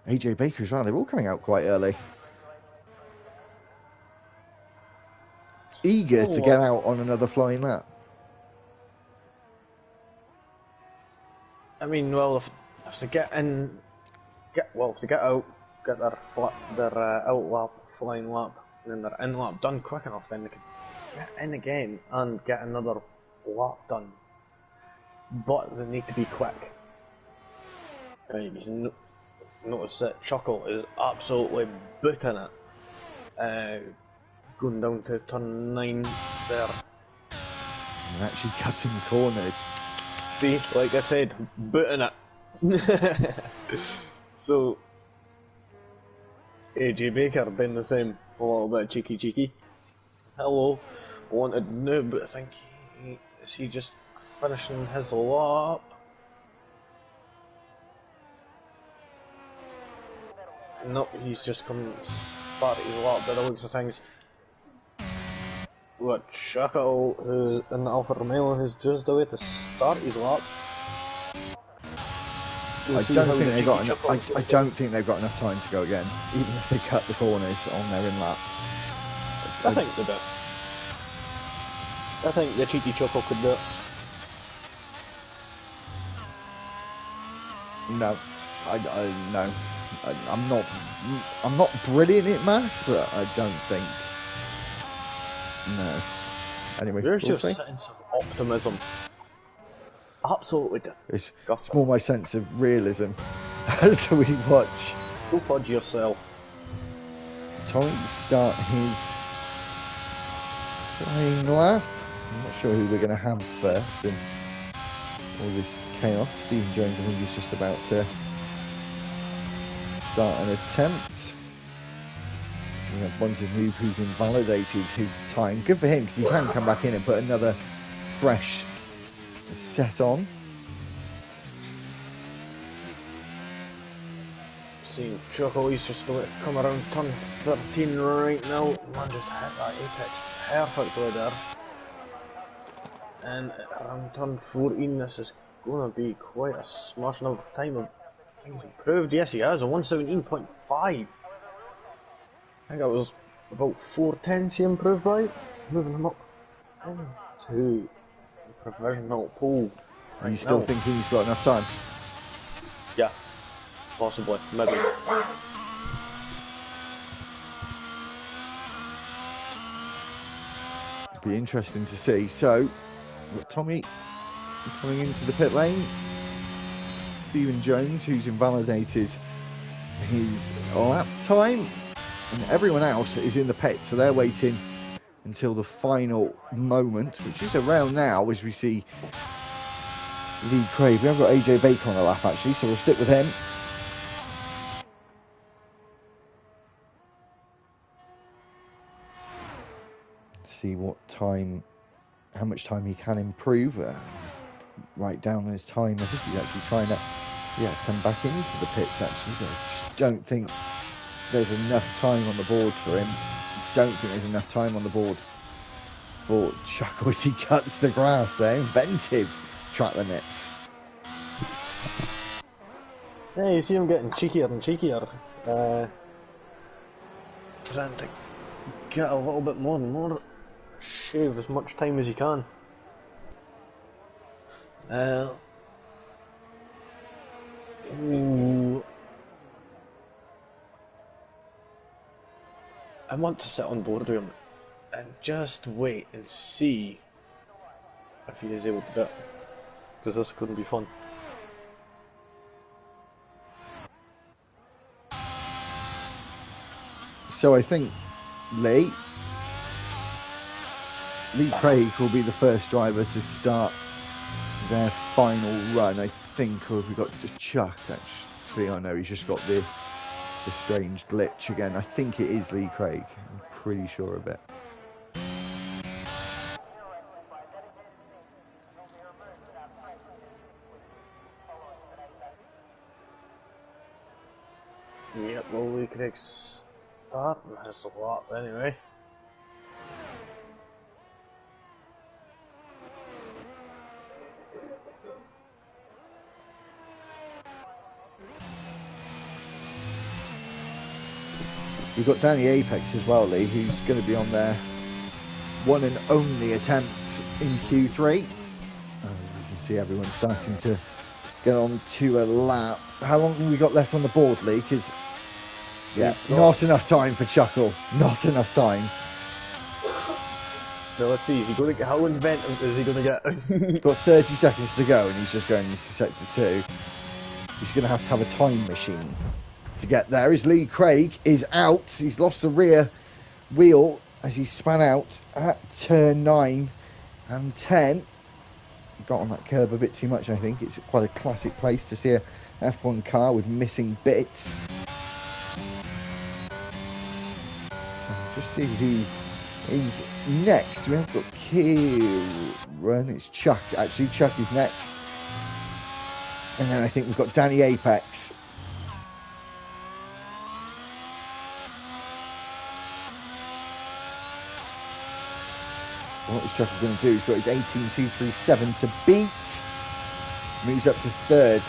AJ Baker as well. They're all coming out quite early. Eager to get out on another flying lap. I mean, well, if they get in, if they get out, get their out lap, flying lap, and then their in lap done quick enough, then they could get in again and get another lap done. But they need to be quick. You notice that Chuckle is absolutely booting it. Going down to turn 9 there. And actually cutting corners. See, like I said, booting it. So, AJ Baker doing the same. A little bit cheeky. Hello. Wanted new, but I think is he just finishing his lap? Nope, he's just come start his lap by the looks of things. What, Chuckle, who in the Alfa Romeo, who's just away to start his lap. I don't think they've got enough time to go again, even if they cut the corners on their in lap. I think they do. I think the cheeky Chuckle could do it. No, no. I'm not brilliant at maths, but I don't think. No. Anyway, there's your sense of optimism. Absolutely disgusting. It's more my sense of realism as we watch. Go fudge yourself. Tommy start his flying lap. I'm not sure who we're going to have first in all this chaos. Stephen Jones, I think, is just about to start an attempt. We have Bontes Noob, who's invalidated his time. Good for him, because he can come back in and put another fresh set on. Seeing Chuckle, he's just going to come around turn 13 right now. Man just hit that apex perfectly there. And around turn 14, this is going to be quite a smashing of time. I think he's improved. Yes, he has, a 117.5. I think that was about 4 tenths he improved by, moving him up into the provisional pole. Are you still thinking he's got enough time? Yeah, possibly, maybe. It'll be interesting to see. So, Tommy coming into the pit lane. Stephen Jones, who's invalidated his lap time. And everyone else is in the pit, so they're waiting until the final moment, which is around now as we see Lee Craig. We haven't got AJ Baker on the lap actually, so we'll stick with him. See what time, how much time he can improve. Just write down his time. I think he's actually trying to, come back into the pits actually. But I just don't think there's enough time on the board for him. Don't think there's enough time on the board. for Chuckle as he cuts the grass there. Inventive track limits. Yeah, you see him getting cheekier and cheekier. Trying to get a little bit more and more. Shave as much time as you can. Ooh. I want to sit on board with him and just wait and see if he is able to do it, because this couldn't be fun. So I think Lee Craig will be the first driver to start their final run, I think. Or have we got just Chuck? Actually, I know he's just got the strange glitch again. I think it is Lee Craig. I'm pretty sure of it. Yep, well, Lee Craig's starting his lap anyway. We've got Danny Apex as well, Lee, who's going to be on their one and only attempt in Q3. As we can see, everyone starting to get on to a lap. How long have we got left on the board, Lee? Because, yeah, not enough time for Chuckle. Not enough time. Now let's see, is he going to get, how inventive is he going to get? Got 30 seconds to go, and he's just going into sector 2. He's going to have a time machine to get there. As Lee Craig is out, he's lost the rear wheel as he span out at turn 9 and 10. Got on that curb a bit too much, I think. It's quite a classic place to see a F1 car with missing bits. So just see who is next. We have got Kieran. It's Chuck. Actually, Chuck is next. And then I think we've got Danny Apex. What is Chuck going to do? He's got his 18.237 to beat. Moves up to third.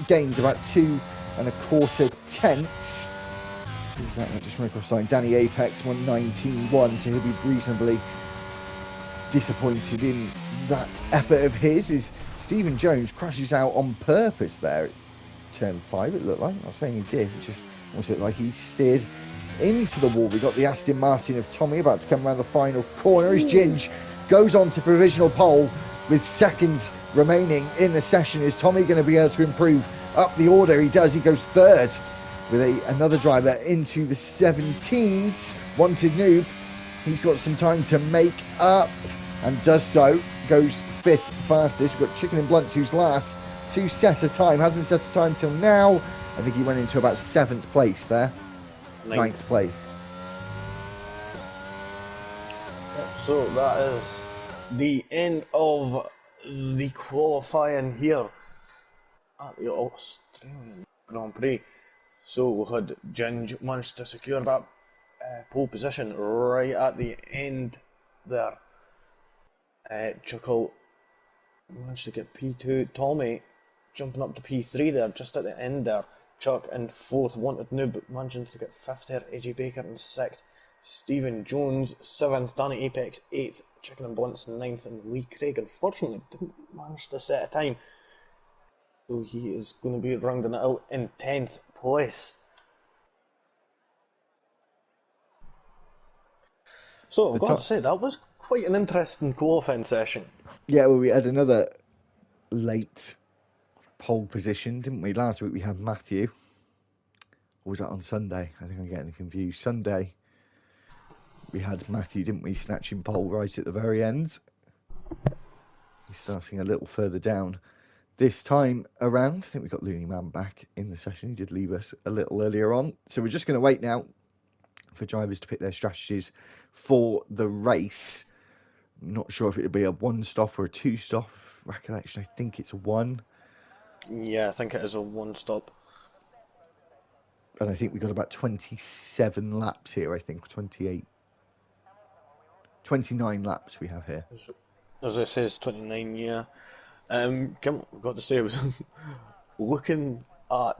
Gains about 2 1/4 tenths. Who's that? I just ran across the line. Danny Apex 1:19.1, so he'll be reasonably disappointed in that effort of his. Is Stephen Jones crashes out on purpose there at turn 5, it looked like. I'm not saying he did, it just almost looked like he steered into the wall. We got the Aston Martin of Tommy about to come around the final corner as Ginge goes on to provisional pole with seconds remaining in the session. Is Tommy going to be able to improve up the order? He does. He goes third with another driver into the 17s. Wanted Noob. He's got some time to make up and does so. Goes 5th fastest. We've got Chicken and Blunts who's last to set a time. Hasn't set a time till now. I think he went into about 7th place there. 9th place. So that is the end of the qualifying here at the Australian Grand Prix. So we had Ginge managed to secure that pole position right at the end there. Chuckle managed to get P2. Tommy jumping up to P3 there, just at the end there. Chuck in 4th, Wanted Noob managing to get 5th there. AJ Baker in 6th. Stephen Jones 7th. Danny Apex 8th. Chicken and Blunts 9th. And Lee Craig unfortunately didn't manage to set a time. So he is going to be rounding it out in 10th place. So I've got to say, that was quite an interesting qualifying session. Yeah, well, we had another late pole position, didn't we? Last week we had Matthew. Or was that on Sunday? I think I'm getting confused. Sunday we had Matthew, didn't we? Snatching pole right at the very end. He's starting a little further down this time around. I think we got Looney Man back in the session. He did leave us a little earlier on. So we're just going to wait now for drivers to pick their strategies for the race. I'm not sure if it'll be a 1-stop or a 2-stop. Recollection, I think it's a 1. Yeah, I think it is a 1-stop. And I think we got about 27 laps here, I think, 28. 29 laps we have here. As I say, it's 29, yeah. I've got to say, I was looking at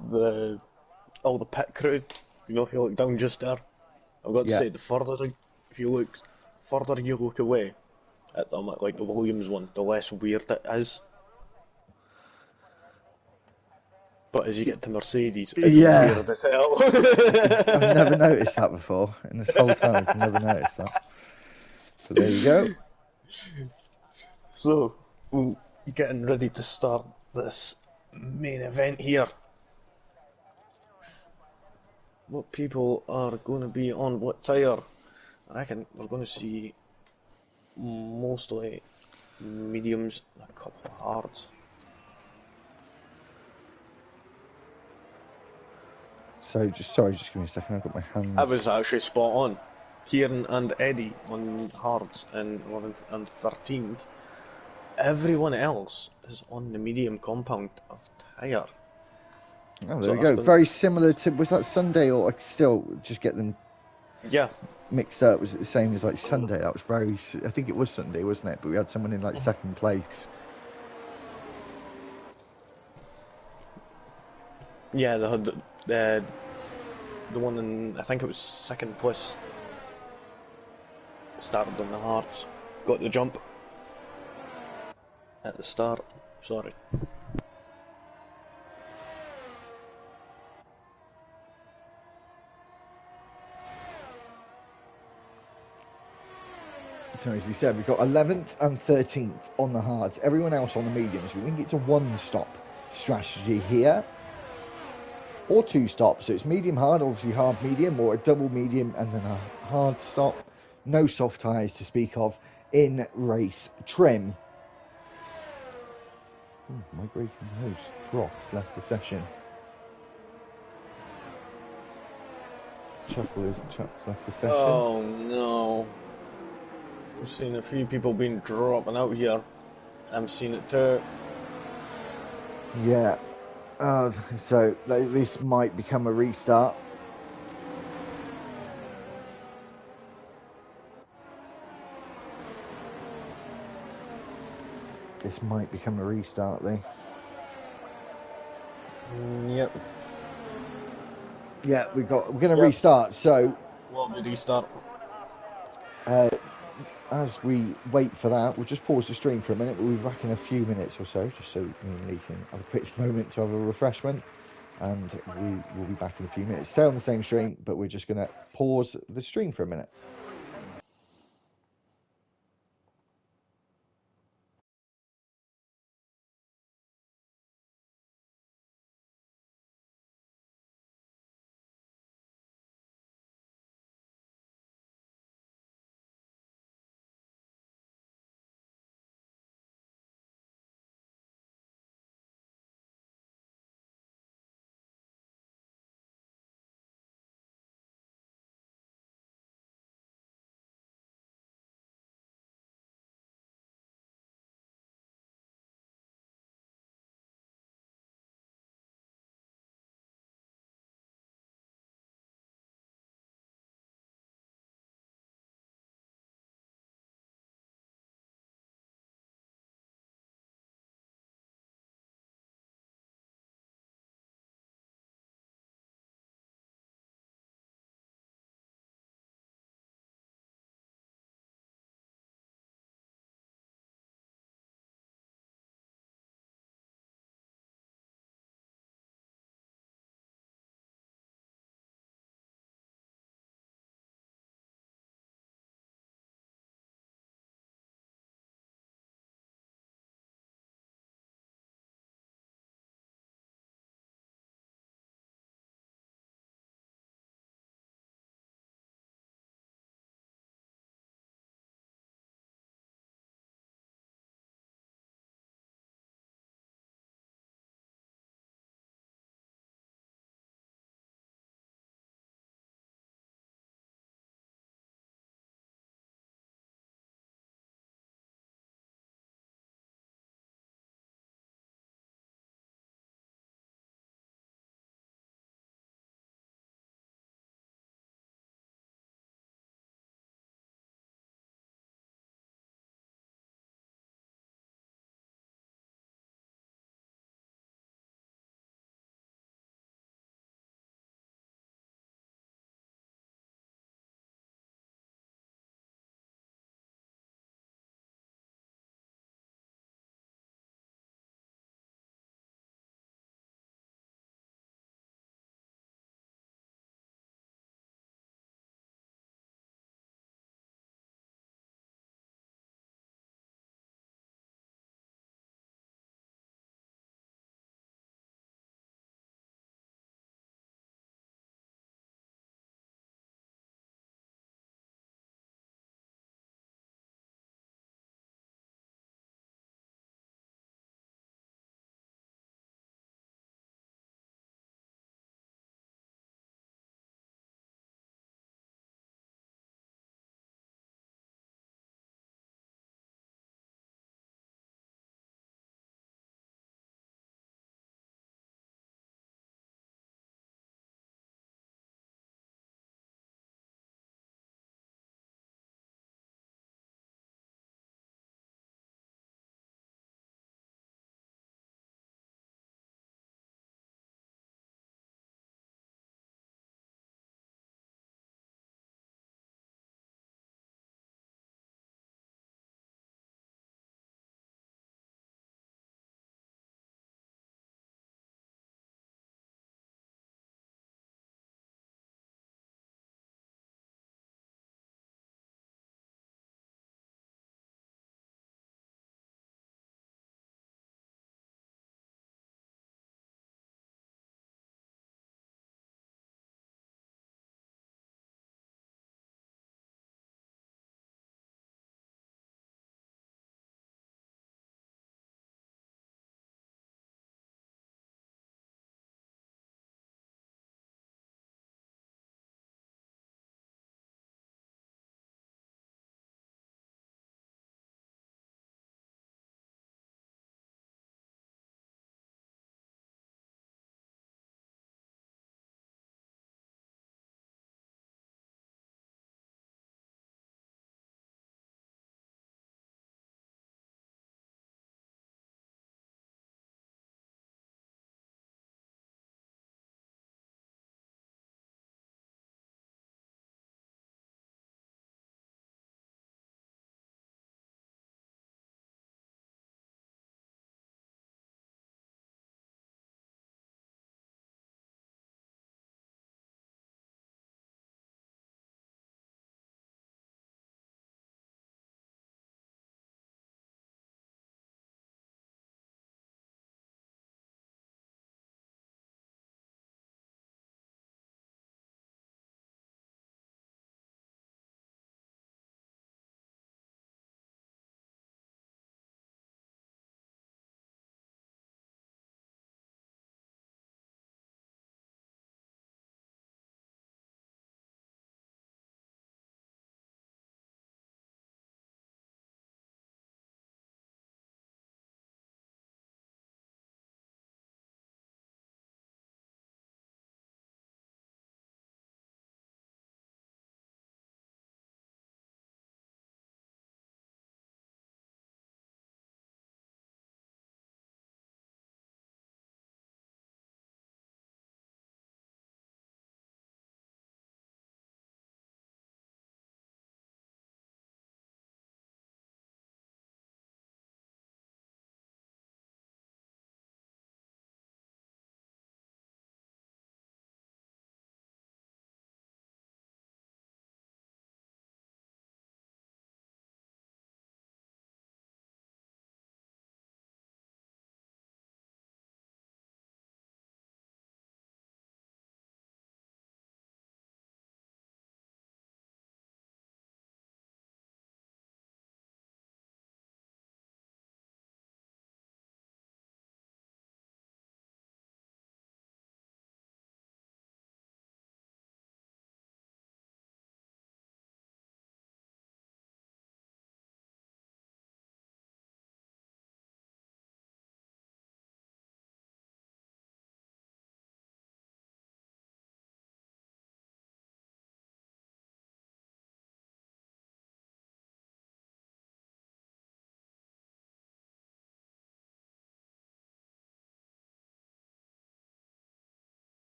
all the pit crew. You know, if you look down just there, I've got to Yeah. say, if you look further you look away at them, like the Williams one, the less weird it is. But as you get to Mercedes, it's Yeah. weird as hell. I've never noticed that before. In this whole time, I've never noticed that. But there you go. So, we're getting ready to start this main event here. What people are going to be on what tyre? I reckon we're going to see mostly mediums and a couple of hards. So, sorry, just give me a second. I've got my hands. I was actually spot on. Kieran and Eddie on hards in 11th and 13th. Everyone else is on the medium compound of tyre. Oh, there So we that's go. going Very similar to, was that Sunday, or I still just get them yeah. mixed up? Was it the same as like Sunday? That was very, I think it was Sunday, wasn't it? But we had someone in like second place. Yeah, the one in, I think it was second place, started on the hards, got the jump at the start. Sorry. So as you said, we've got 11th and 13th on the hards. Everyone else on the mediums. We think it's a one-stop strategy here, or two stops. So it's medium hard, obviously hard medium, or a double medium and then a hard stop. No soft tyres to speak of in race trim. Migrating host Crocs left the session. Chuckles left the session. Oh no. We've seen a few people being dropping out here. I'm seeing it too. Yeah. So this might become a restart. This might become a restart, though. Yep. Yeah, we're going to restart. So, What we restart? as we wait for that, we'll just pause the stream for a minute. We'll be back in a few minutes or so, just so me and Lee can have a quick moment to have a refreshment. And we will be back in a few minutes. Stay on the same stream, but we're just going to pause the stream for a minute.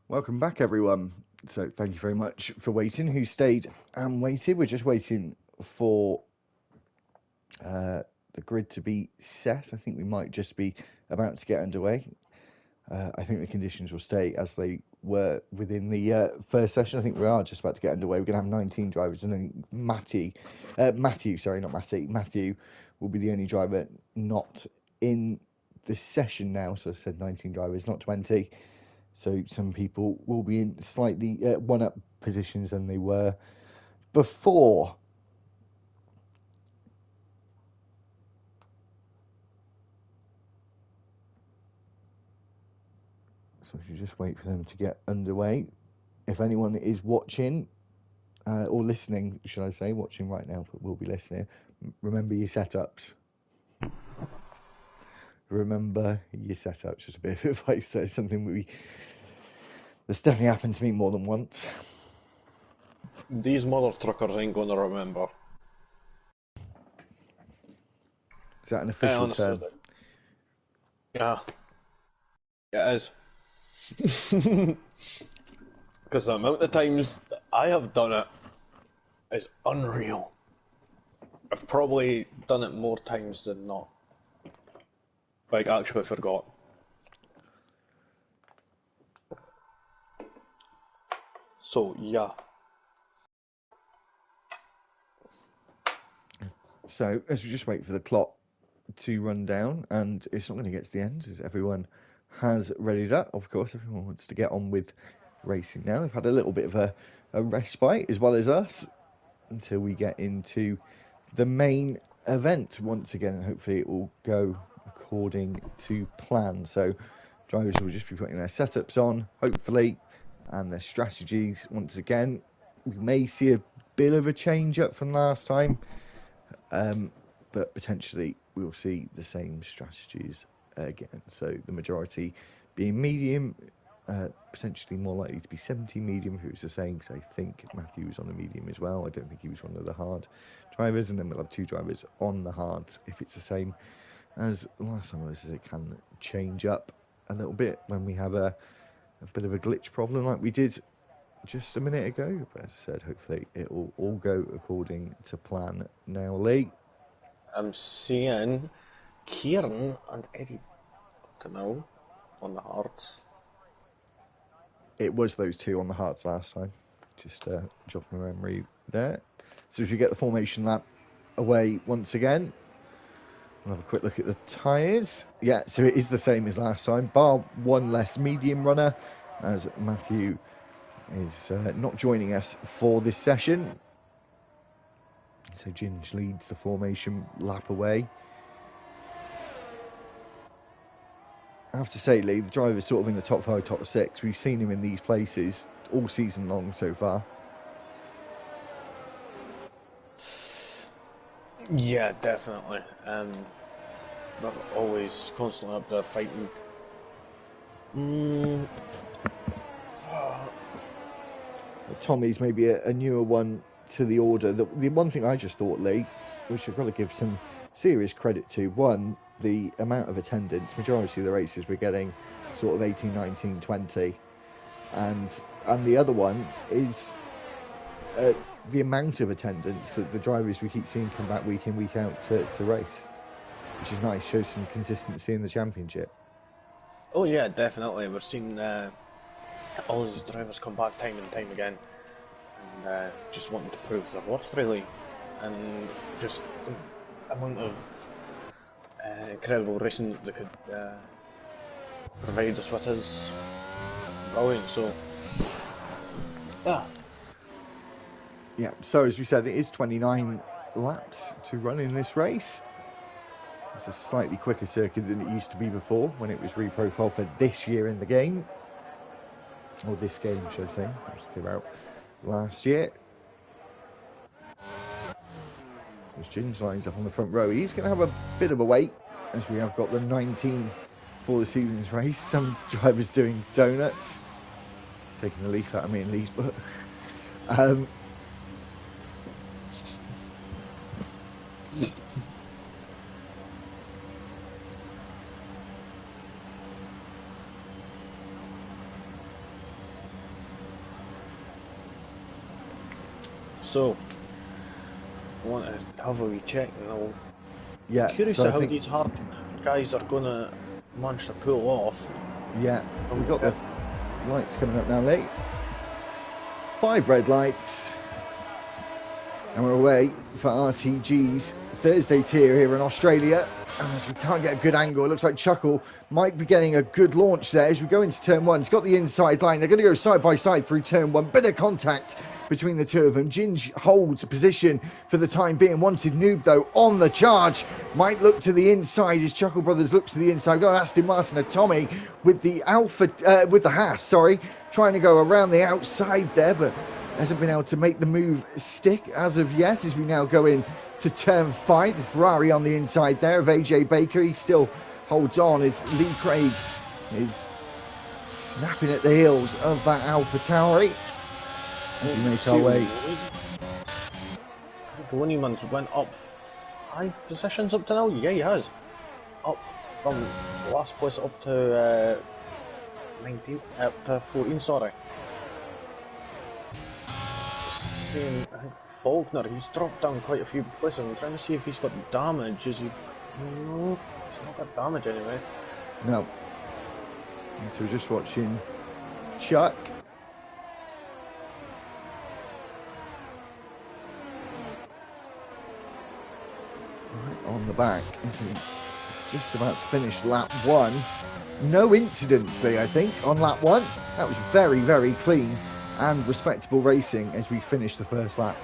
Welcome back, everyone. So, thank you very much for waiting. Who stayed and waited? We're just waiting for the grid to be set. I think we might just be about to get underway. I think the conditions will stay as they were within the first session. I think we are just about to get underway. We're going to have 19 drivers, and I think Matthew will be the only driver not in the session now. So I said 19 drivers, not 20. So some people will be in slightly one-up positions than they were before. So we should just wait for them to get underway. If anyone is watching or listening, should I say, watching right now, but will be listening, remember your setups. Remember your setups. Just a bit of advice there. Something that's definitely happened to me more than once. These mother truckers ain't gonna remember. Is that an official term? Yeah. It is. Because the amount of times that I have done it is unreal. I've probably done it more times than not. Like, actually forgot. So, yeah. So, as we just wait for the clock to run down, and it's not going to get to the end as everyone has readied up. Of course, everyone wants to get on with racing now. They've had a little bit of a respite, as well as us, until we get into the main event once again, and hopefully it will go according to plan. So drivers will just be putting their setups on, hopefully, and their strategies once again. We may see a bit of a change up from last time, but potentially we'll see the same strategies again. So the majority being medium, potentially more likely to be 70 medium if it was the same, because I think Matthew was on the medium as well. I don't think he was one of the hard drivers, and then we'll have two drivers on the hards if it's the same as last time. As it can change up a little bit when we have a bit of a glitch problem like we did just a minute ago. But as I said, hopefully it will all go according to plan now. Lee, I'm seeing Kieran and Eddie to know on the hearts. it was those two on the hards last time. Just jog my memory there. So if you get the formation lap away once again, we'll have a quick look at the tyres. Yeah, so it is the same as last time, bar one less medium runner, as Matthew is not joining us for this session. So Ginge leads the formation lap away. I have to say, Lee, the driver's sort of in the top 5, top 6. We've seen him in these places all season long so far. Yeah, definitely. They're always constantly up there fighting. Tommy's maybe a newer one to the order. The one thing I just thought, Lee, which I've got to give some serious credit to, one, the amount of attendance. Majority of the races we're getting sort of 18, 19, 20. And the other one is the amount of attendance that the drivers we keep seeing come back week in, week out to race, which is nice, shows some consistency in the championship. Oh yeah, definitely. We're seeing all these drivers come back time and time again, and just wanting to prove their worth, really, and just the amount of incredible racing that they could provide us with is brilliant. So, Yeah, so as we said, it is 29 laps to run in this race. It's a slightly quicker circuit than it used to be before when it was reprofiled for this year in the game. Or this game, should I say. It came out last year. As Ginge lines up on the front row, he's going to have a bit of a wait, as we have got the 19 for this evening's race. Some drivers doing donuts. Taking the leaf out of me and Lee's book. so I want to have a wee check now. Yeah, Curious so I how think, these hard guys are going to manage to pull off. yeah, we've got the lights coming up now, Lee. 5 red lights. And we're away for RTG's Thursday tier here in Australia. As we can't get a good angle, it looks like Chuckle might be getting a good launch there as we go into turn 1. He's got the inside line. They're going to go side by side through turn 1. Bit of contact between the two of them. Ginge holds position for the time being. Wanted Noob, though, on the charge. Might look to the inside as Chuckle Brothers looks to the inside. We've got Aston Martin and Tommy with the with the Haas, sorry, trying to go around the outside there, but hasn't been able to make the move stick as of yet as we now go in to turn 5. The Ferrari on the inside there of AJ Baker. He still holds on as Lee Craig is snapping at the heels of that Alpha Tauri. As we make our way. Winnieman's went up 5 positions up to now. Yeah, he has. Up from last place up to 19, up to 14, sorry. Seeing, I think Faulkner, he's dropped down quite a few places. I'm trying to see if he's got damage. Is he? No, he's not got damage anyway. No. So we're just watching Chuck. Right on the back. Just about to finish lap 1. No incidents, Lee, I think, on lap 1. That was very, very clean and respectable racing as we finish the first lap.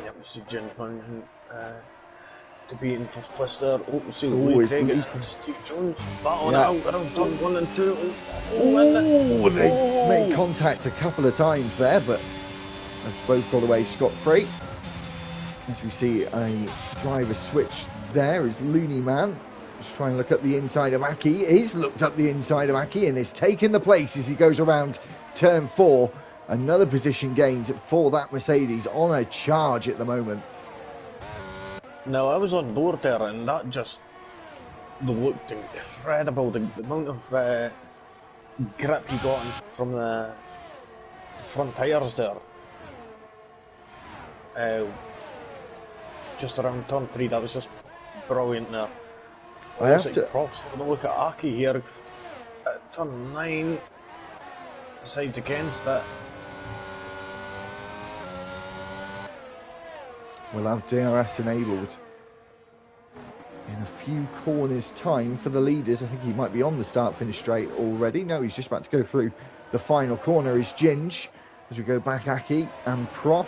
Yep, we see Ginge managing to be in first place there. Oh, we see Lee Craig and Steve Jones battling it out around turn 1 and 2. Oh, they made contact a couple of times there, but have both got away scot-free. As we see a driver switch there is Looney Man. Just trying to look up the inside of Aki. He's looked up the inside of Aki and is taking the place as he goes around turn 4. Another position gained for that Mercedes on a charge at the moment. No, I was on board there and that just looked incredible. The amount of grip he got from the front tyres there. Just around turn 3, that was just brilliant there. I have to... Prof's having a look at Aki here at turn 9, decides against it. We'll have DRS enabled in a few corners time for the leaders. I think he might be on the start-finish straight already. No, he's just about to go through the final corner is Ginge. As we go back, Aki and Prof.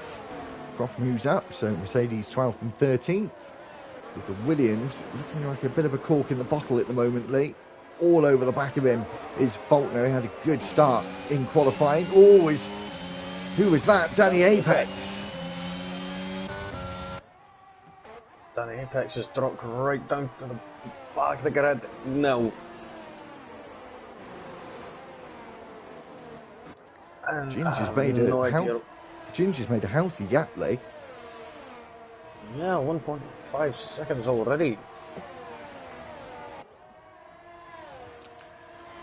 Prof moves up, so Mercedes 12th and 13th. With the Williams looking like a bit of a cork in the bottle at the moment, Lee. All over the back of him is Faulkner. He had a good start in qualifying. Always, who was that? Danny Apex. Danny Apex has dropped right down to the back of the grid. No. Ginger's made a healthy gap, Lee. Yeah, 1.5 seconds already.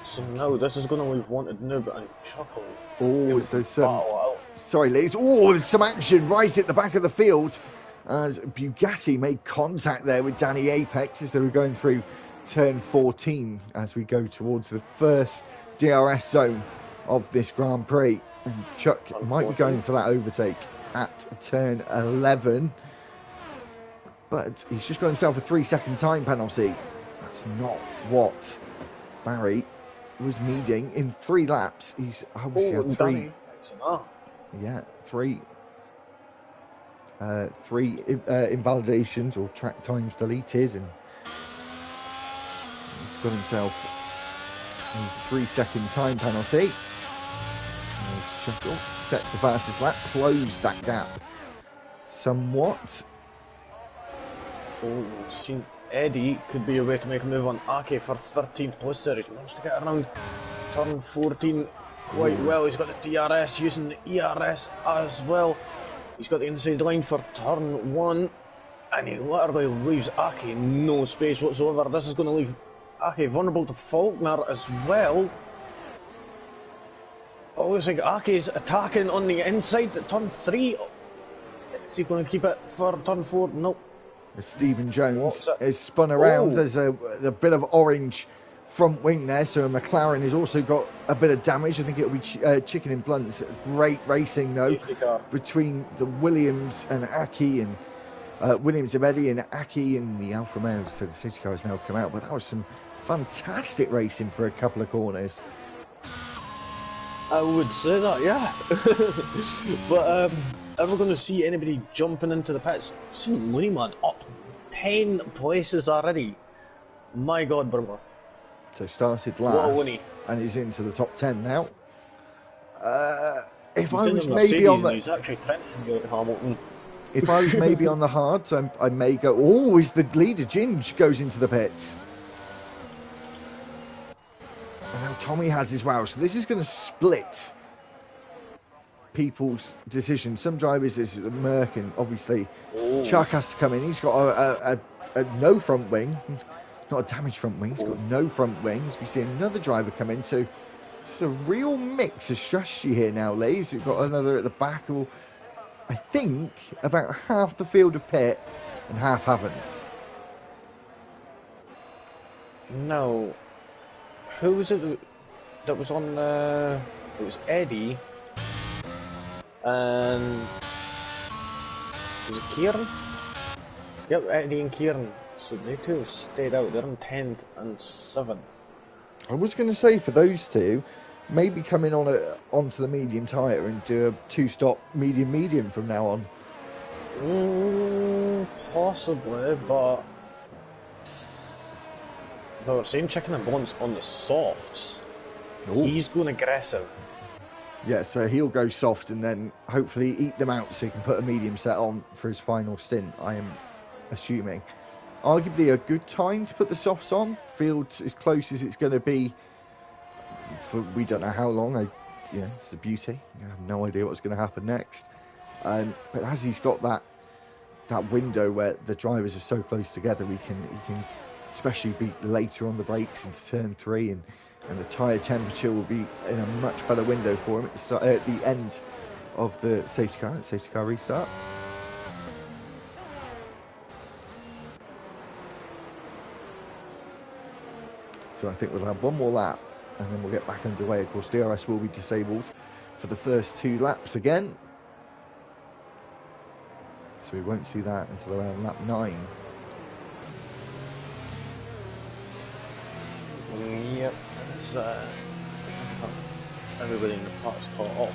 So now this is going to leave Wanted Noob and Chuckle. Oh, there's some... Sorry, Lee. Oh, there's some action right at the back of the field as Bugatti made contact there with Danny Apex as they were going through turn 14 as we go towards the first DRS zone of this Grand Prix. And Chuck might be going for that overtake at turn 11. But he's just got himself a 3-second time penalty. That's not what Barry was needing in 3 laps. He's obviously had 3. Yeah, 3 invalidations or track times deleted, and he's got himself a 3-second time penalty. Chuckle sets the fastest lap, closed that gap somewhat. Oh, seen Eddie could be a way to make a move on Aki for 13th place there. He's managed to get around turn 14 quite well. He's got the DRS using the ERS as well. He's got the inside line for turn 1 and he literally leaves Aki no space whatsoever. This is going to leave Aki vulnerable to Faulkner as well. Oh, looks like Aki's attacking on the inside at turn 3. Is he going to keep it for turn 4? Nope. Stephen Jones What's it? is spun around. Oh, There's a bit of orange front wing there, so McLaren has also got a bit of damage. I think it'll be chicken in blunts. Great racing though safety car. between the Williams and Aki, and Williams of Eddie and Aki in the Alfa Romeo. So the safety car has now come out, but that was some fantastic racing for a couple of corners. I would say that, yeah. But are we going to see anybody jumping into the pits? I've seen Looneyman up 10 places already. My God, Burma. So started What a last Looney. and he's into the top 10 now. If He's I in was a maybe on Mercedes the, and he's actually trying to get Hamilton. if I was maybe on the hard, so I may go. Oh, is the leader Ginge goes into the pits. And now Tommy has as well. So this is going to split people's decisions. Some drivers is Merck, and obviously Chuck has to come in. He's got a no front wing, not a damaged front wing. He's got no front wings. We see another driver come in. So it's a real mix of strategy here now, Lees. We've got another at the back, or I think about half the field of pit and half haven't. No. Who was it that was on it was Eddie and was it Kieran? Yep, Eddie and Kieran. So they two have stayed out. They're in 10th and 7th. I was going to say for those two, maybe come in onto the medium tyre and do a two-stop medium from now on. Possibly, but we're saying chicken and buns on the softs. Ooh. He's going aggressive. Yeah, so he'll go soft and then hopefully eat them out so he can put a medium set on for his final stint, I am assuming. Arguably a good time to put the softs on. Field's as close as it's going to be for we don't know how long. It's the beauty. I have no idea what's going to happen next. But as he's got that window where the drivers are so close together, he can especially be later on the brakes into turn 3, and the tyre temperature will be in a much better window for him at the end of the safety car restart. So I think we'll have one more lap and then we'll get back underway. Of course, DRS will be disabled for the first 2 laps again, so we won't see that until around lap 9. Yep, everybody in the park's caught up.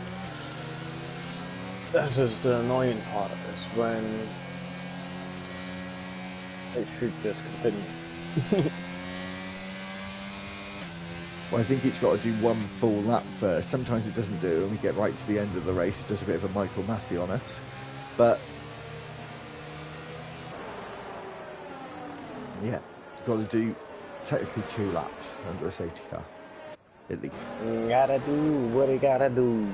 This is the annoying part, is when it should just continue. Well, I think it's got to do one full lap first. Sometimes it doesn't do, and we get right to the end of the race. It does a bit of a Michael Massey on us. But yeah, it's got to do technically 2 laps under a safety car, at least. Gotta do what he gotta do.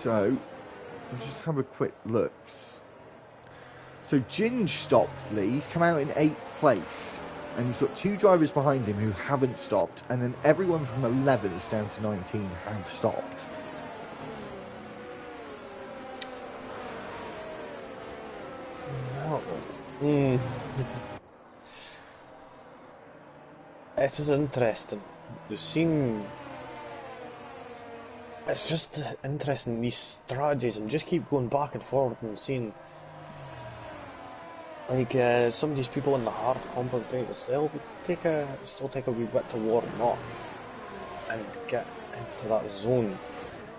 So, let's just have a quick look. So Ginge stopped Lee. He's come out in 8th place, and he's got 2 drivers behind him who haven't stopped, and then everyone from 11th down to 19 have stopped. No. It is interesting. You've seen. It's just interesting, these strategies, and just keep going back and forward and seeing. Like some of these people in the hard compound things, they'll still take a wee bit to warm up and get into that zone.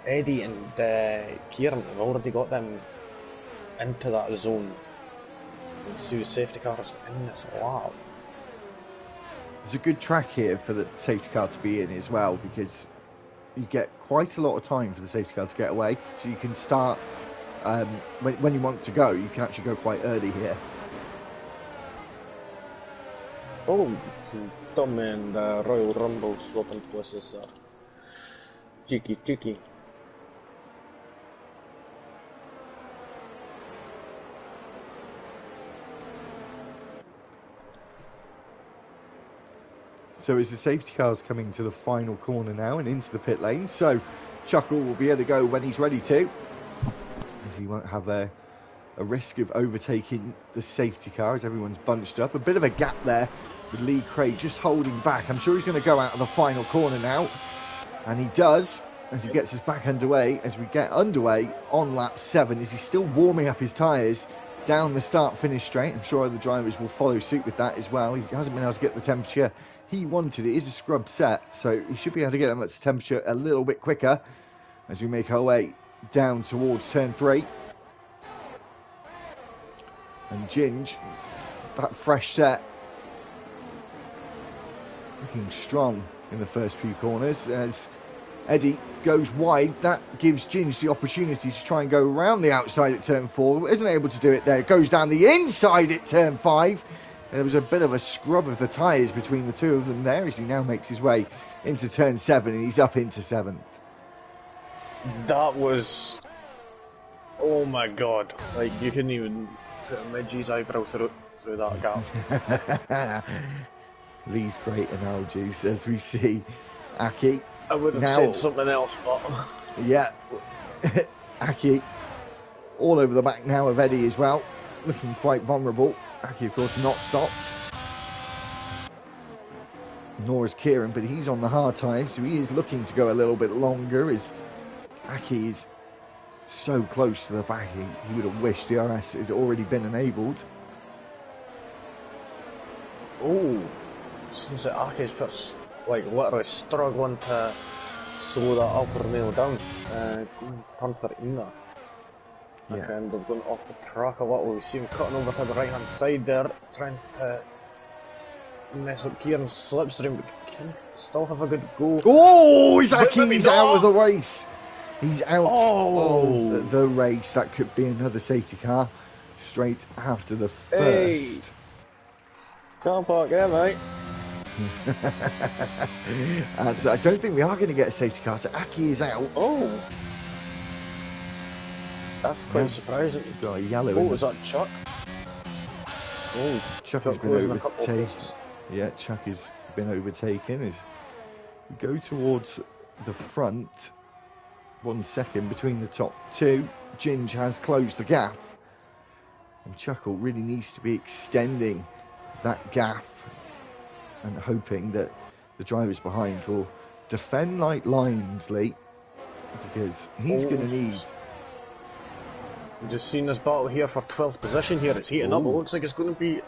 Eddie and Kieran have already got them into that zone. You see the safety cars in this lap. There's a good track here for the safety car to be in as well, because you get quite a lot of time for the safety car to get away. So you can start, when you want to go, you can actually go quite early here. Oh, some Tom and Royal Rumble swapping places there. Cheeky. So as the safety car's coming to the final corner now and into the pit lane, so Chuckle will be able to go when he's ready to, as he won't have a risk of overtaking the safety car as everyone's bunched up. A bit of a gap there with Lee Craig just holding back. I'm sure he's going to go out of the final corner now, and he does as he gets us back underway. As we get underway on lap 7, as he's still warming up his tyres down the start-finish straight. I'm sure other drivers will follow suit with that as well. He hasn't been able to get the temperature he wanted. It is a scrub set, so he should be able to get that much temperature a little bit quicker as we make our way down towards turn 3. And Ginge, that fresh set, looking strong in the first few corners. As Eddie goes wide, that gives Ginge the opportunity to try and go around the outside at turn 4. Isn't able to do it there. It goes down the inside at turn 5. And there was a bit of a scrub of the tyres between the two of them there as he now makes his way into turn 7 and he's up into 7th. That was... oh my god. Like, you couldn't even put a midgie's eyebrow through that gap. Lee's great analogies as we see Aki. I would have now, said something else, but... yeah. Aki all over the back now of Eddie as well. Looking quite vulnerable. Aki, of course, not stopped. Nor is Kieran, but he's on the hard tyres, so he is looking to go a little bit longer as Aki is so close to the back. He would have wished DRS had already been enabled. Oh, seems like Aki's literally struggling to slow that upper nail down. Going to turn 13 there. Yeah. And they're going off the track a little. We see him cutting over to the right hand side there, trying to mess up Kieran's slipstream, but can still have a good go. Oh, he's out of the race. He's out of the race. That could be another safety car straight after the first. Hey. Can't park there, mate. So I don't think we are going to get a safety car. So Aki is out. Oh. That's quite surprising. Got a yellow. Oh, was that Chuck? Oh, Chuck has been overtaken. Yeah, Chuck has been overtaken. As we go towards the front, 1 second between the top two. Ginge has closed the gap, and Chuckle really needs to be extending that gap and hoping that the drivers behind will defend like lions, Lee, because he's going to need. We've just seen this battle here for 12th position here. It's heating up. It looks like it's going to be...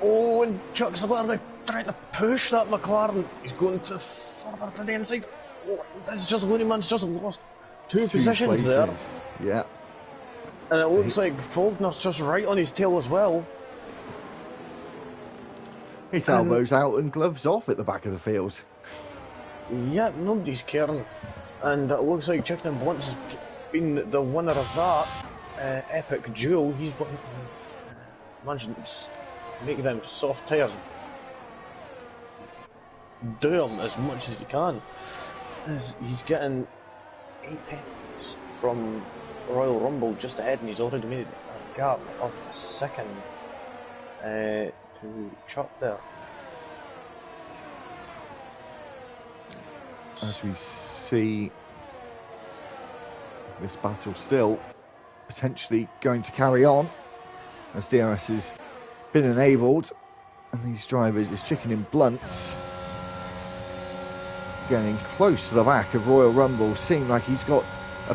oh, and Chuck's literally trying to push that McLaren. He's going to further to the inside. Oh, it's just Looneyman's just lost two positions places there. Yeah. And it looks like Faulkner's just right on his tail as well. His elbows out and gloves off at the back of the field. Yeah, nobody's caring. And it looks like Chicken and Blunt's has been the winner of that epic duel. He's managed to make them soft tyres do him as much as he can. As he's getting 8 tenths from Royal Rumble just ahead, and he's already made a gap of a second to Chuck there. As we see this battle still potentially going to carry on, as DRS has been enabled, and these drivers is Chicken and Blunts getting close to the back of Royal Rumble. Seeing like he's got a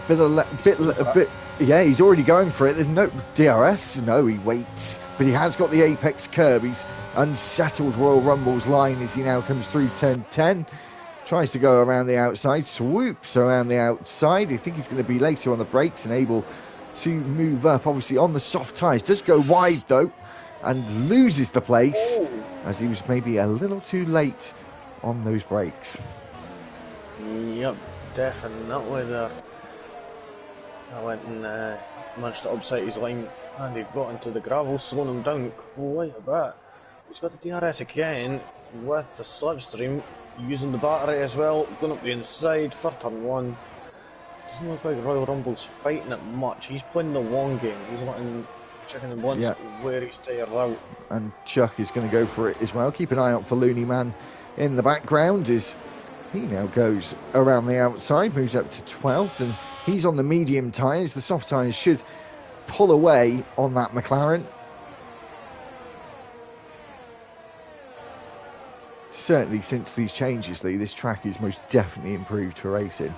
bit. Yeah, he's already going for it. There's no DRS. No, he waits, but he has got the apex curb. He's unsettled Royal Rumble's line as he now comes through turn 10. Tries to go around the outside, swoops around the outside. I think he's going to be later on the brakes and able to move up, obviously on the soft tyres. Does go wide though, and loses the place as he was maybe a little too late on those brakes. Yep, definitely there. I went and managed to upset his line, and he got into the gravel, slowing him down quite a bit. He's got the DRS again with the slipstream, using the battery as well, going up the inside for turn 1. Doesn't look like Royal Rumble's fighting it much. He's playing the long game. He's letting Chicken and Blunts wear his tyres out. And Chuck is going to go for it as well. Keep an eye out for Looney Man in the background as he now goes around the outside, moves up to 12th, and he's on the medium tyres. The soft tyres should pull away on that McLaren. Certainly since these changes, Lee, this track is most definitely improved for racing.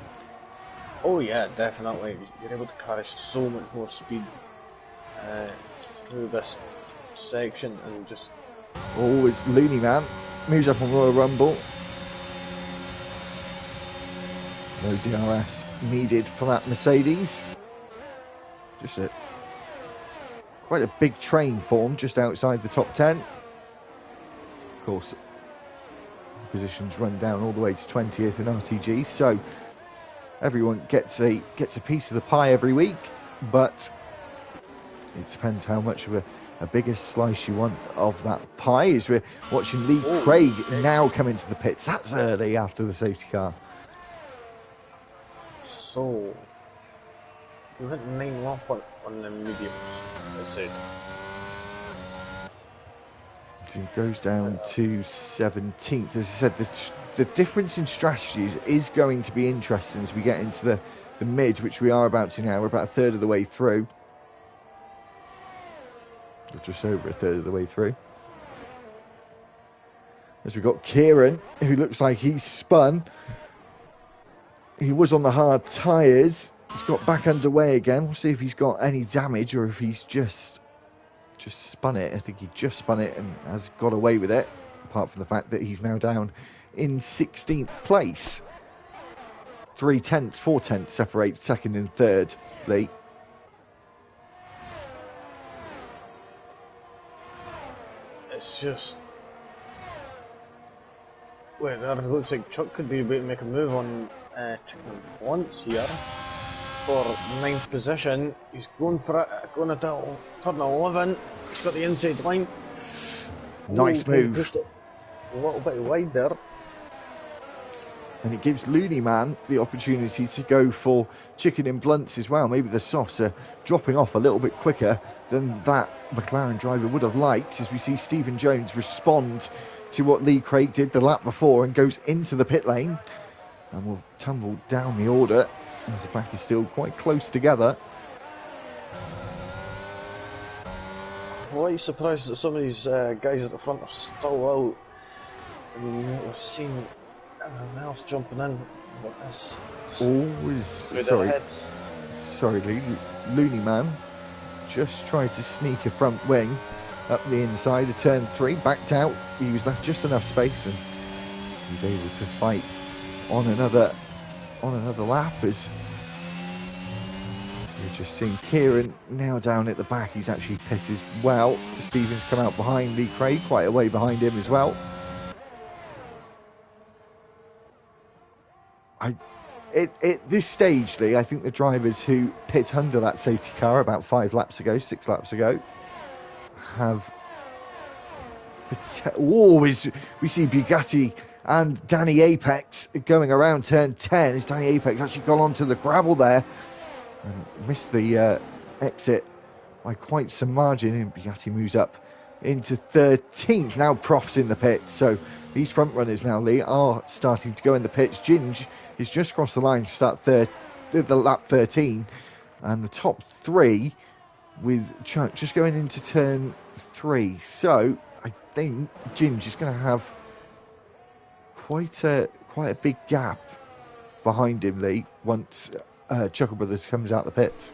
Oh yeah, definitely. You're able to carry so much more speed through this section and just... Always Looney Man moves up on Royal Rumble. No DRS needed for that Mercedes. Just quite a big train form just outside the top 10. Of course, positions run down all the way to 20th in RTG, so everyone gets a piece of the pie every week, but it depends how much of a bigger slice you want of that pie. As we're watching Lee Craig now come into the pits. That's early after the safety car. So, you hit 9 lap on the mediums, I said. So he goes down to 17th. As I said, the difference in strategies is going to be interesting as we get into the mid, which we are about to now. We're about a third of the way through. Or just over a third of the way through. As we've got Kieran, who looks like he's spun. He was on the hard tyres. He's got back underway again. We'll see if he's got any damage or if he's just spun it. I think he just spun it and has got away with it, apart from the fact that he's now down in 16th place. 4 tenths separate second and third, Lee. It's just... Wait, it looks like Chuck could be about to make a move on Chicken and Blunts here for 9th position. He's going for it, going into turn 11. He's got the inside line. Nice move. Pushed it a little bit wide there. And it gives Looney Man the opportunity to go for Chicken and Blunts as well. Maybe the softs are dropping off a little bit quicker than that McLaren driver would have liked, as we see Stephen Jones respond to what Lee Craig did the lap before and goes into the pit lane and will tumble down the order as the pack is still quite close together. Quite surprised that some of these guys at the front are still out. I mean, we're seeing everyone else jumping in. What is always sorry, Lee. Looney Man just tried to sneak a front wing up the inside of turn 3, backed out. He was left just enough space and he was able to fight on another lap. As we're just seeing Kieran now down at the back. He's actually pit as well. Stephen's come out behind Lee Craig, quite a way behind him as well. At this stage, Lee, I think the drivers who pit under that safety car about 6 laps ago, have... we see Bugatti and Danny Apex going around turn 10. As Danny Apex actually gone onto the gravel there and missed the exit by quite some margin, and Bugatti moves up into 13th. Now Prof's in the pit, so these front runners now, Lee, are starting to go in the pits. Ginge is just crossed the line to start the lap 13, and the top 3 with Chuck just going into turn 3. So I think Ginge is going to have quite a big gap behind him, Lee, once Chuckle Brothers comes out the pits.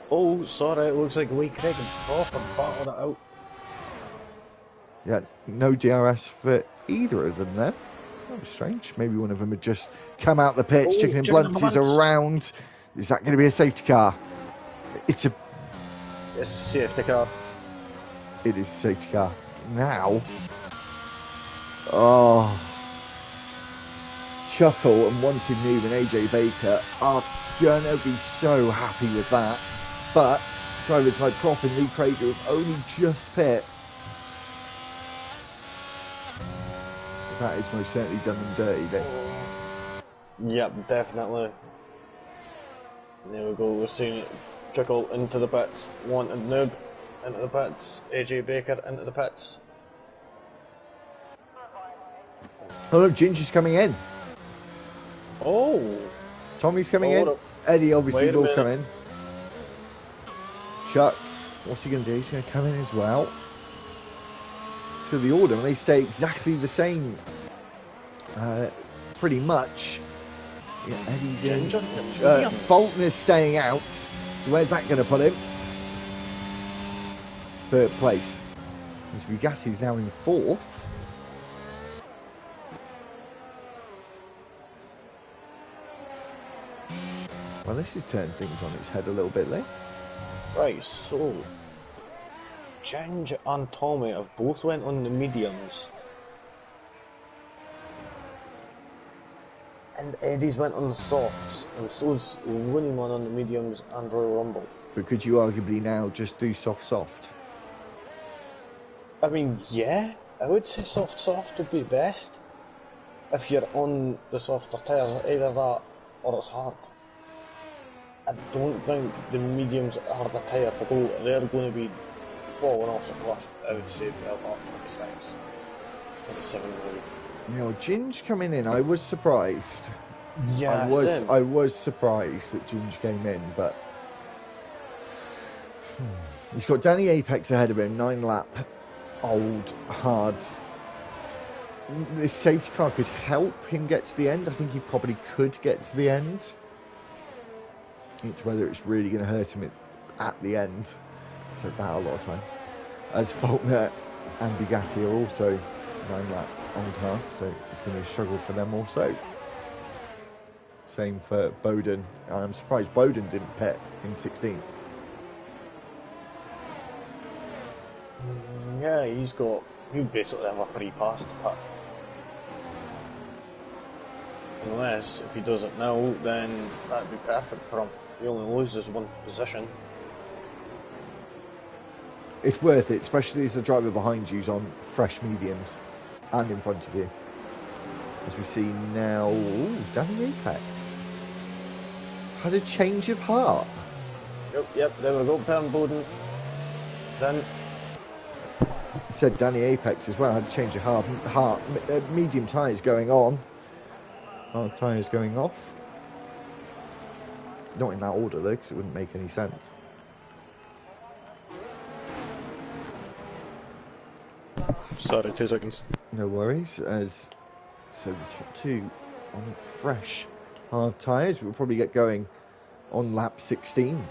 Oh, sorry, it looks like Lee Craig and Prof are battling it out. Yeah, no DRS for either of them there. That was strange. Maybe one of them had just come out the pitch. Chicken and Blunts is around. Is that going to be a safety car? It's a safety car. It is a safety car. Now, oh, Chuckle and Wanted Noob and AJ Baker are going to be so happy with that. But drivers like Prof and Lee Craig who have only just pit, that is most certainly done them dirty, Vic. Yep, definitely. There we go, we're seeing Chuckle into the pits, Wanted Noob into the pits, AJ Baker into the pits. Oh look, Ginger's coming in. Oh! Tommy's coming in. Eddie obviously will come in. Chuck, what's he going to do? He's going to come in as well. So the order, they stay exactly the same. Pretty much. Yeah, Eddie's Ginger, in. Bolton is staying out. So where's that going to put him? Third place. Bugatti's now in fourth. Well, this has turned things on its head a little bit, Lee. Right, so Ginger and Tommy have both went on the mediums. And Eddie's went on the softs, and so's Winnieman on the mediums and Royal Rumble. But could you arguably now just do soft? I mean, yeah, I would say soft would be best. If you're on the softer tyres, either that or it's hard. I don't think the mediums are the tyre to go. They're going to be falling off the cliff, I would say, about 26, 27 maybe. You know, Ginge coming in, I was surprised. Yeah, I was surprised that Ginge came in, but he's got Danny Apex ahead of him, 9-lap, old, hard. This safety car could help him get to the end. I think he probably could get to the end. It's whether it's really going to hurt him at the end. Said that a lot of times. As Faulkner and Bugatti are also 9-lap old hard, so it's going to be a struggle for them also. Same for Bowden. I'm surprised Bowden didn't pit in 16th. Yeah, he basically have a free pass to pit. Unless, if he does it now, then that'd be perfect for him. He only loses one position. It's worth it, especially as the driver behind you's on fresh mediums and in front of you. As we see now, Danny Apex had a change of heart. Yep, there we go, Pern Bowden. It's in. Said Danny Apex as well, had a change of heart. Medium tyres going on. Hard tyres going off. Not in that order though, because it wouldn't make any sense. Sorry, 2 seconds. No worries. So the top two on fresh hard tyres. We'll probably get going on lap 16.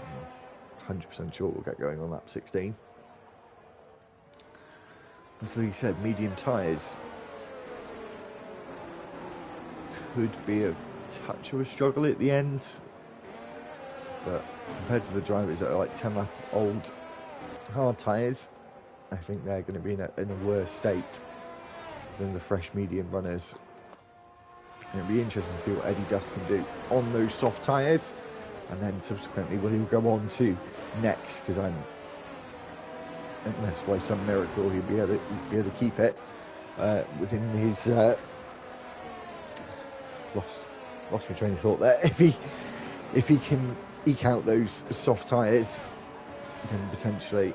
100% sure we'll get going on lap 16. As Lee said, medium tyres could be a touch of a struggle at the end, but compared to the drivers that are like 10-lap old hard tyres, I think they're going to be in a worse state than the fresh medium runners. It'll be interesting to see what Eddie Dust can do on those soft tyres, and then subsequently will he go on to next, because unless by some miracle he'll be able to keep it within his lost my train of thought there. If he can eke out those soft tyres, then potentially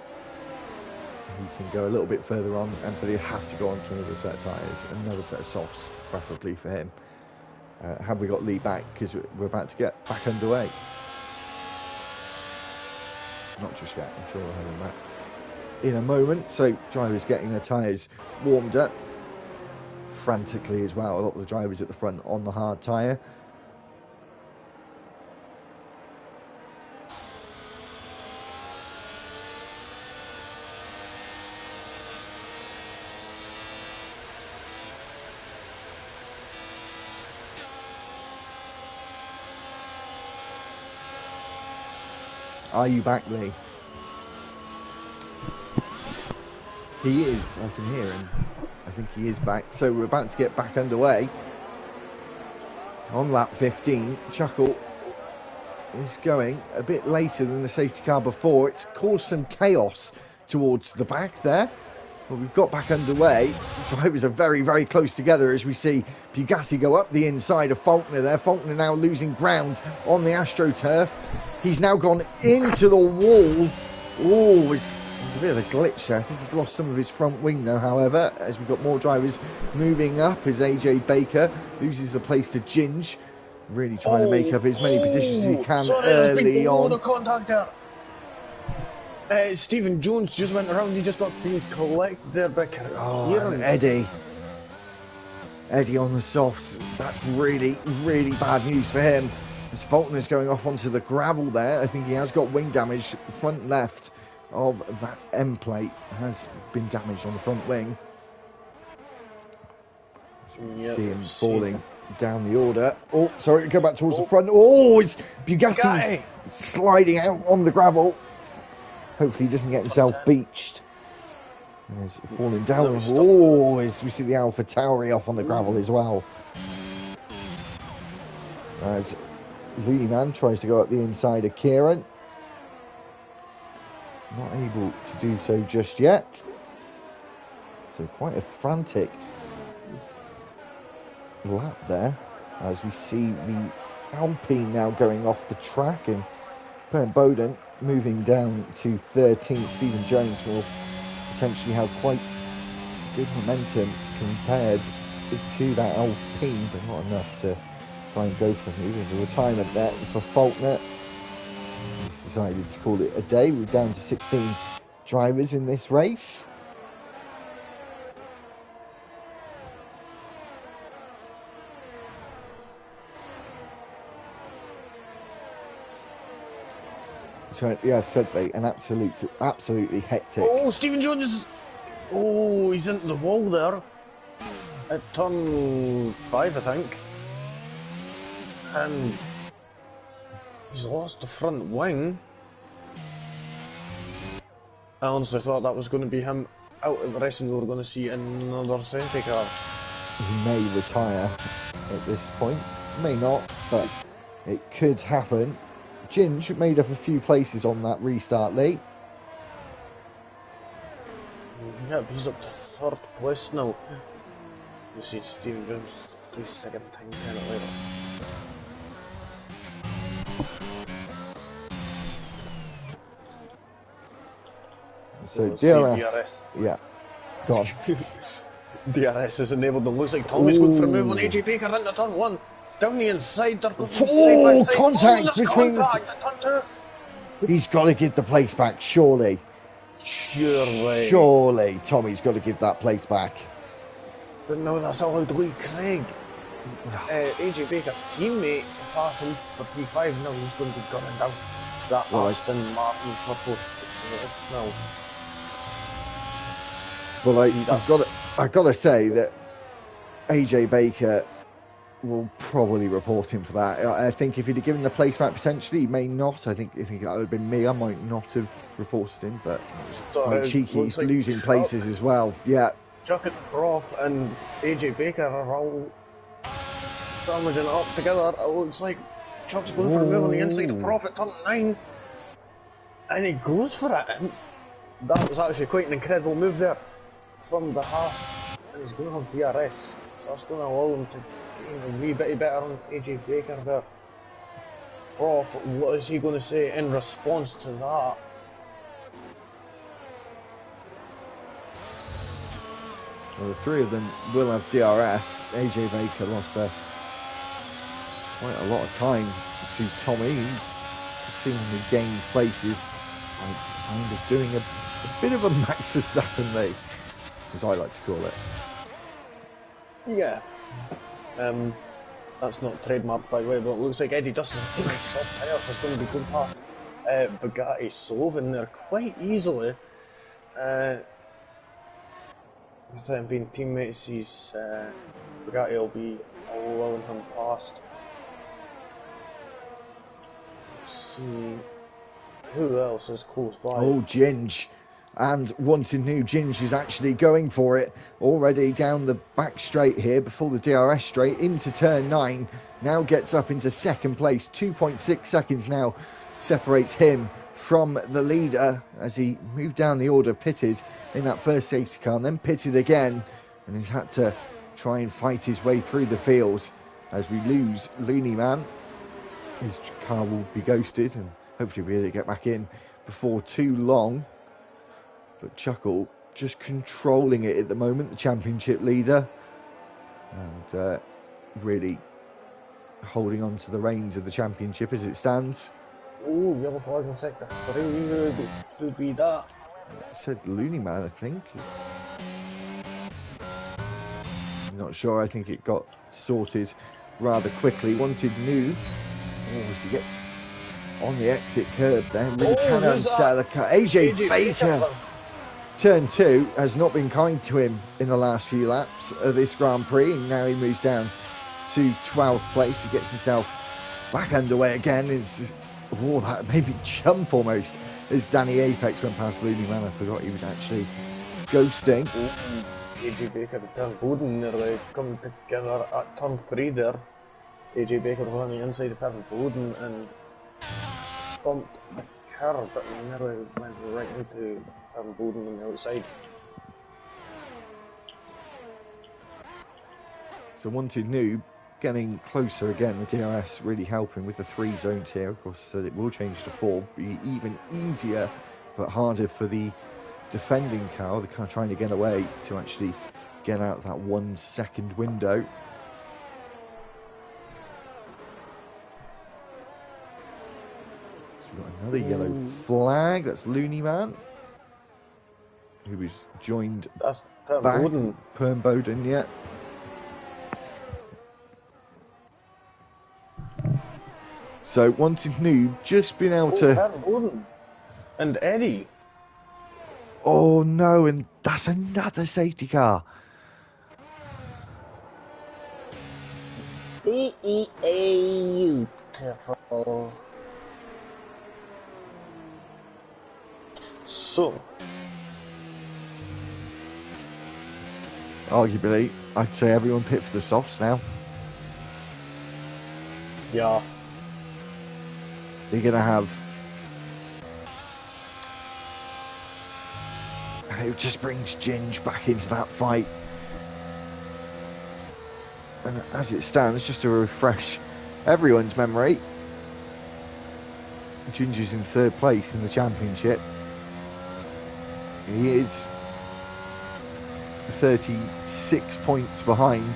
he can go a little bit further on, but he'll have to go on to another set of tyres, another set of softs, preferably for him. Have we got Lee back? Because we're about to get back underway. Not just yet, I'm sure we'll have him back in a moment. So drivers getting their tyres warmed up frantically as well. A lot of the drivers at the front on the hard tyre. Are you back, Lee? He is, I can hear him. I think he is back. So we're about to get back underway. On lap 15, Chuckle is going a bit later than the safety car before. It's caused some chaos towards the back there. But we've got back underway. Drivers are very, very close together as we see Bugatti go up the inside of Faulkner there. Faulkner now losing ground on the AstroTurf. He's now gone into the wall. Oh, it's a bit of a glitch there. I think he's lost some of his front wing now, however, as we've got more drivers moving up as AJ Baker loses the place to Ginge. Really trying to make up as many positions as he can early on. The contact there. Stephen Jones just went around. He just got being collected there by and Eddie on the softs. That's really, really bad news for him. As Faulkner's going off onto the gravel there. I think he has got wing damage. The front left of that end plate has been damaged on the front wing. Yep, see him falling down the order. Oh, sorry, go back towards the front. Oh, it's Bugatti's sliding out on the gravel. Hopefully he doesn't get himself beached. He's falling down. Oh, as we see the Alpha Tauri off on the gravel as well. As Looney Man tries to go up the inside of Kieran. Not able to do so just yet. So quite a frantic lap there. As we see the Alpine now going off the track, and Ben Bowden moving down to 13th. Stephen Jones will potentially have quite good momentum compared to that Alpine, but not enough to try and go for him. There's a retirement there for Faulkner. He's decided to call it a day. We're down to 16 drivers in this race. So, yeah, Sedley, an absolutely hectic. Oh, Stephen Jones is... Oh, he's into the wall there. At turn 5, I think. And he's lost the front wing. I honestly thought that was going to be him out of the race and we were going to see another safety car. He may retire at this point. May not, but it could happen. Ginge made up a few places on that restart late. Yeah, he's up to 3rd place now. You see Stephen Jones 3-second time minute later. So DRS. Yeah. Go on. DRS is enabled. It looks like Tommy's going for a move on AJ Baker into turn 1. Down the inside, they're going side by side. Contact between. Contact. He's got to give the place back, surely. Surely, Tommy's got to give that place back. But no, that's allowed Lee Craig. AJ Baker's teammate to pass him for P5. Now he's going to be gunning down that Aston Martin for 4th now. Well, I've got to say that AJ Baker will probably report him for that. I think if he'd have given the place back potentially, he may not. I think if that would have been me, I might not have reported him, but quite cheeky. He's losing places as well. Yeah. Chuck and Prof and AJ Baker are all damaging it up together. It looks like Chuck's going for a move on the inside of Prof at turn 9. And he goes for it. And that was actually quite an incredible move there from the Haas. And he's going to have DRS. So that's going to allow him to gain a wee bit better on AJ Baker there. Prof, what is he going to say in response to that? Well, the three of them will have DRS. AJ Baker lost quite a lot of time to Tommy, who's seemingly gained places by kind of doing a bit of a Max Verstappen lead, as I like to call it. Yeah. That's not trademarked by the way, but it looks like Eddie Dustin's soft tyres is going to be going past Bugatti Slovin there quite easily. With them being teammates, Bugatti will be allowing him past. Let's see who else is close by. Oh, Ginge. And Wanted New Ginge is actually going for it already down the back straight here before the DRS straight into turn 9. Now gets up into second place. 2.6 seconds now separates him from the leader as he moved down the order, pitted in that first safety car and then pitted again, and he's had to try and fight his way through the field as we lose Looney Man. His car will be ghosted and hopefully we'll be able to get back in before too long. But Chuckle just controlling it at the moment, the championship leader, and really holding on to the reins of the championship as it stands. Oh, yellow flag in sector 3. Could be that. I said Looney Man, I think. I'm not sure. I think it got sorted rather quickly. Wanted New. Oh, as he gets on the exit curb there. Really can unsettle the car. AJ Baker. Turn 2 has not been kind to him in the last few laps of this Grand Prix. And now he moves down to 12th place. He gets himself back underway again. That made me jump almost as Danny Apex went past Looney Man. I forgot he was actually ghosting. AJ Baker and Turn Bowden nearly come together at turn 3 there. AJ Baker was on the inside of Turn Bowden and bumped the curb, but nearly went right into Turn Bowden on the outside. So Wanted New getting closer again. The DRS really helping with the 3 zones here. Of course, so it will change to 4, be even easier but harder for the defending car, the car trying to get away, to actually get out that 1 second window. So we've got another yellow flag. That's Looney Man, who was joined That's back. Perm Bowden, yeah. So Wanted New just been able to. Bowden and Eddie. Oh no, and that's another safety car. Beautiful. So, arguably, I'd say everyone pit for the softs now. yeah. They're going to have. It just brings Ginge back into that fight. And as it stands, just to refresh everyone's memory, Ginger's in 3rd place in the championship. He is 36 points behind,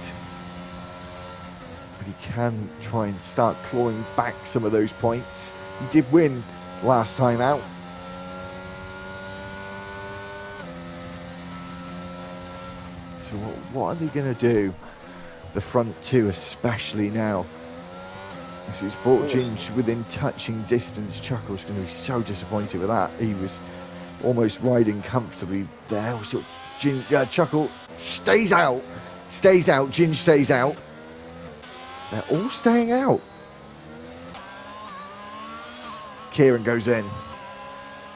but he can try and start clawing back some of those points. He did win last time out. So what are they going to do? The front 2 especially now. This has brought Ginge within touching distance. Chuckle's going to be so disappointed with that. He was almost riding comfortably there. So Chuckle stays out. Ginge stays out. They're all staying out. Kieran goes in.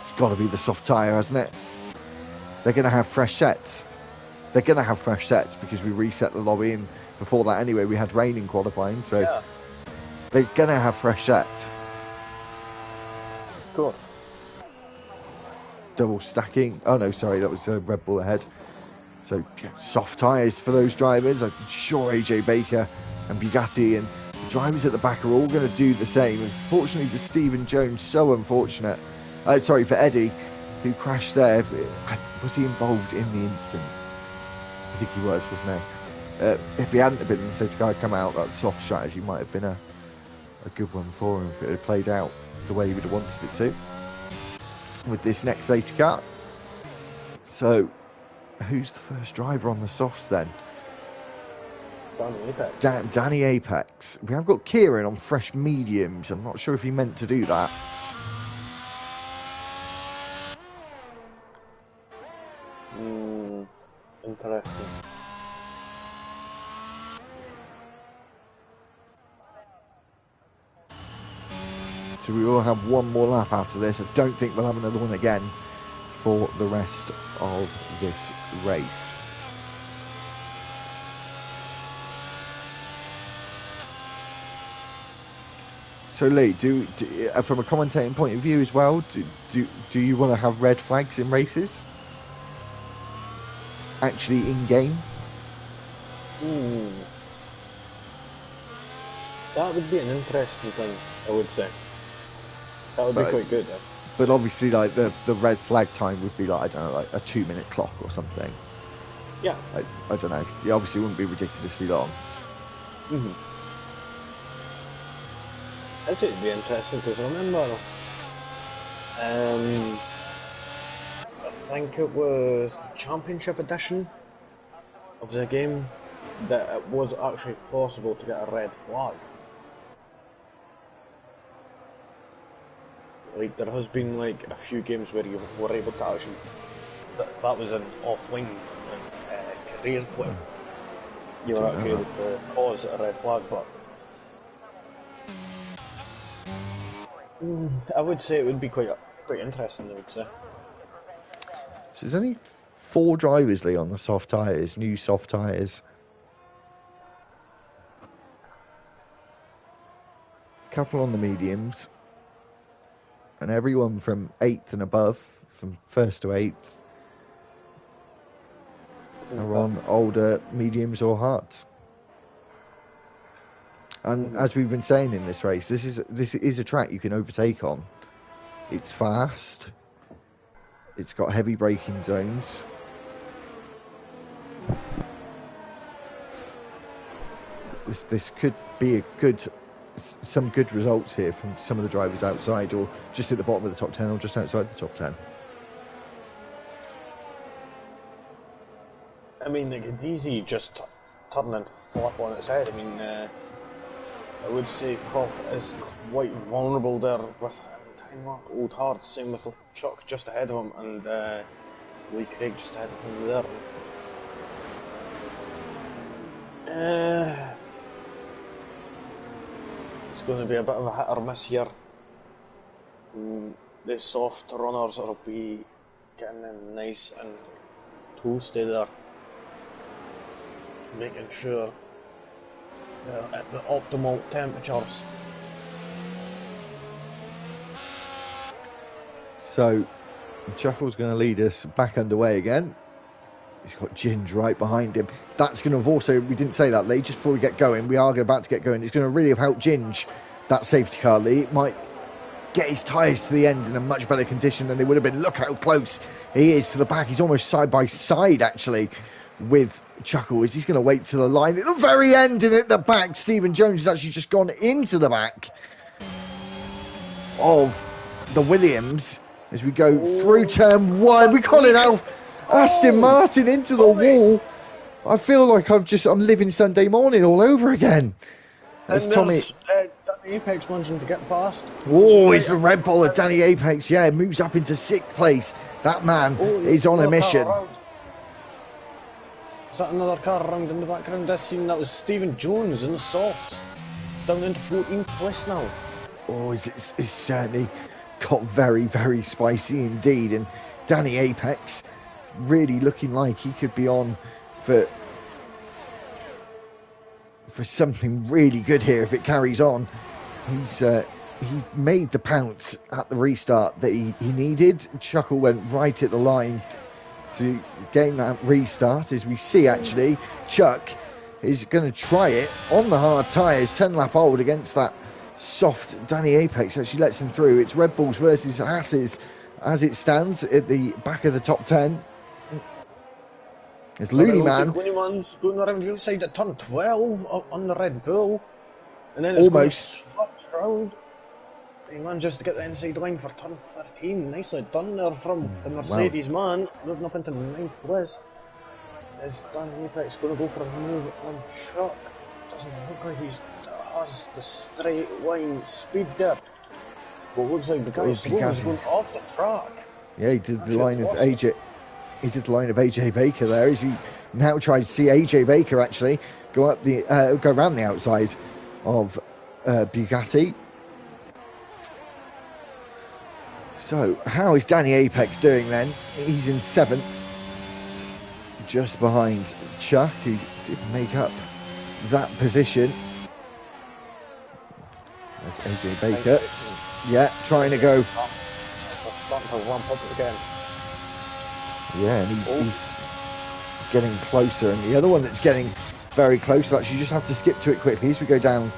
It's got to be the soft tyre, hasn't it? They're going to have fresh sets. Because we reset the lobby, and before that anyway we had rain in qualifying, so yeah. They're going to have fresh sets. Of course. Double stacking. Oh no, sorry, that was Red Bull ahead. So soft tyres for those drivers. I'm sure AJ Baker and Bugatti and the drivers at the back are all going to do the same. Unfortunately for Stephen Jones, so unfortunate. Sorry for Eddie, who crashed there. Was he involved in the incident? I think he was, wasn't he? If he hadn't been, the safety car had come out, that soft strategy might have been a good one for him if it had played out the way he would have wanted it to. With this next safety car. So, who's the first driver on the softs then? Danny Apex. Danny Apex. We have got Kieran on fresh mediums. I'm not sure if he meant to do that. Interesting. So we will have one more lap after this. I don't think we'll have another one again for the rest of this race. So Lee, from a commentating point of view as well, do you want to have red flags in races? Actually in game? That would be an interesting thing, I would say. That would be quite good. But obviously, like the red flag time would be like, I don't know, like a 2-minute clock or something. Yeah. I don't know. It obviously wouldn't be ridiculously long. I'd say it'd be interesting because I remember, I think it was the Championship edition of the game that it was actually possible to get a red flag. Like there has been like a few games where you were able to actually, that was an offline career play. You were actually able to cause a red flag, but I would say it would be quite interesting. I would say. So there's only 4 drivers, Lee, on the soft tyres, new soft tyres. Couple on the mediums. And everyone from 8th and above, from 1st to 8th, are on older mediums or hards. And as we've been saying in this race, this is a track you can overtake on. It's fast. It's got heavy braking zones. This could be some good results here from some of the drivers outside, or just at the bottom of the top 10, or just outside the top 10. I mean, they could easily just turn and flip on its head. I mean, I would say Prof is quite vulnerable there with time up Old Hard, same with Chuck just ahead of him, and Lee Craig just ahead of him there. It's going to be a bit of a hit or miss here. The soft runners will be getting in nice and toasty there, making sure they're at the optimal temperatures. So Chuckle's going to lead us back underway again. He's got Ginge right behind him. That's going to have also, we didn't say that, Lee, just before we get going, we are about to get going. It's going to really have helped Ginge, that safety car, Lee. It might get his tyres to the end in a much better condition than they would have been. Look how close he is to the back. He's almost side by side, actually, with Chuckle. Is he's going to wait to the line at the very end, and at the back, Stephen Jones has actually just gone into the back of the Williams as we go through turn 1. We call it out. Aston Martin into the wall. I feel like I'm living Sunday morning all over again. As Tommy Danny Apex managing to get past. Oh, it's the Red Bull of Danny Apex. Yeah, moves up into 6th place. That man is on a mission. Is that another car around in the background? I've seen that was Stephen Jones in the softs. It's down into 14th place now. Oh, it's certainly got very, very spicy indeed. And Danny Apex really looking like he could be on for something really good here if it carries on. He made the pounce at the restart that he needed. Chuckle went right at the line to gain that restart. As we see, actually, Chuck is going to try it on the hard tyres, 10 lap old against that soft Danny Apex. Actually lets him through. It's Red Bulls versus Hasses as it stands at the back of the top 10. It's Looney Man. Looney Man's going around the outside at turn 12 on the Red Bull. And then it's almost going to switch round. He manages to get the inside line for turn 13. Nicely done there from the Mercedes man. Moving up into 9th place. Is Danny Apex going to go for a move on Chuck? Doesn't look like he has the straight line speed there. But it looks like the guy slow is going off the track. Yeah, he did the line of AJ. He did the line of AJ Baker there. As he now tries to see AJ Baker actually go around the outside of Bugatti. So how is Danny Apex doing then? He's in 7th, just behind Chuck, who did make up that position. As AJ Baker. Yeah, trying to go. We're starting to ramp up again. Yeah, and he's getting closer. And the other one that's getting very close, actually, you just have to skip to it quickly as we go down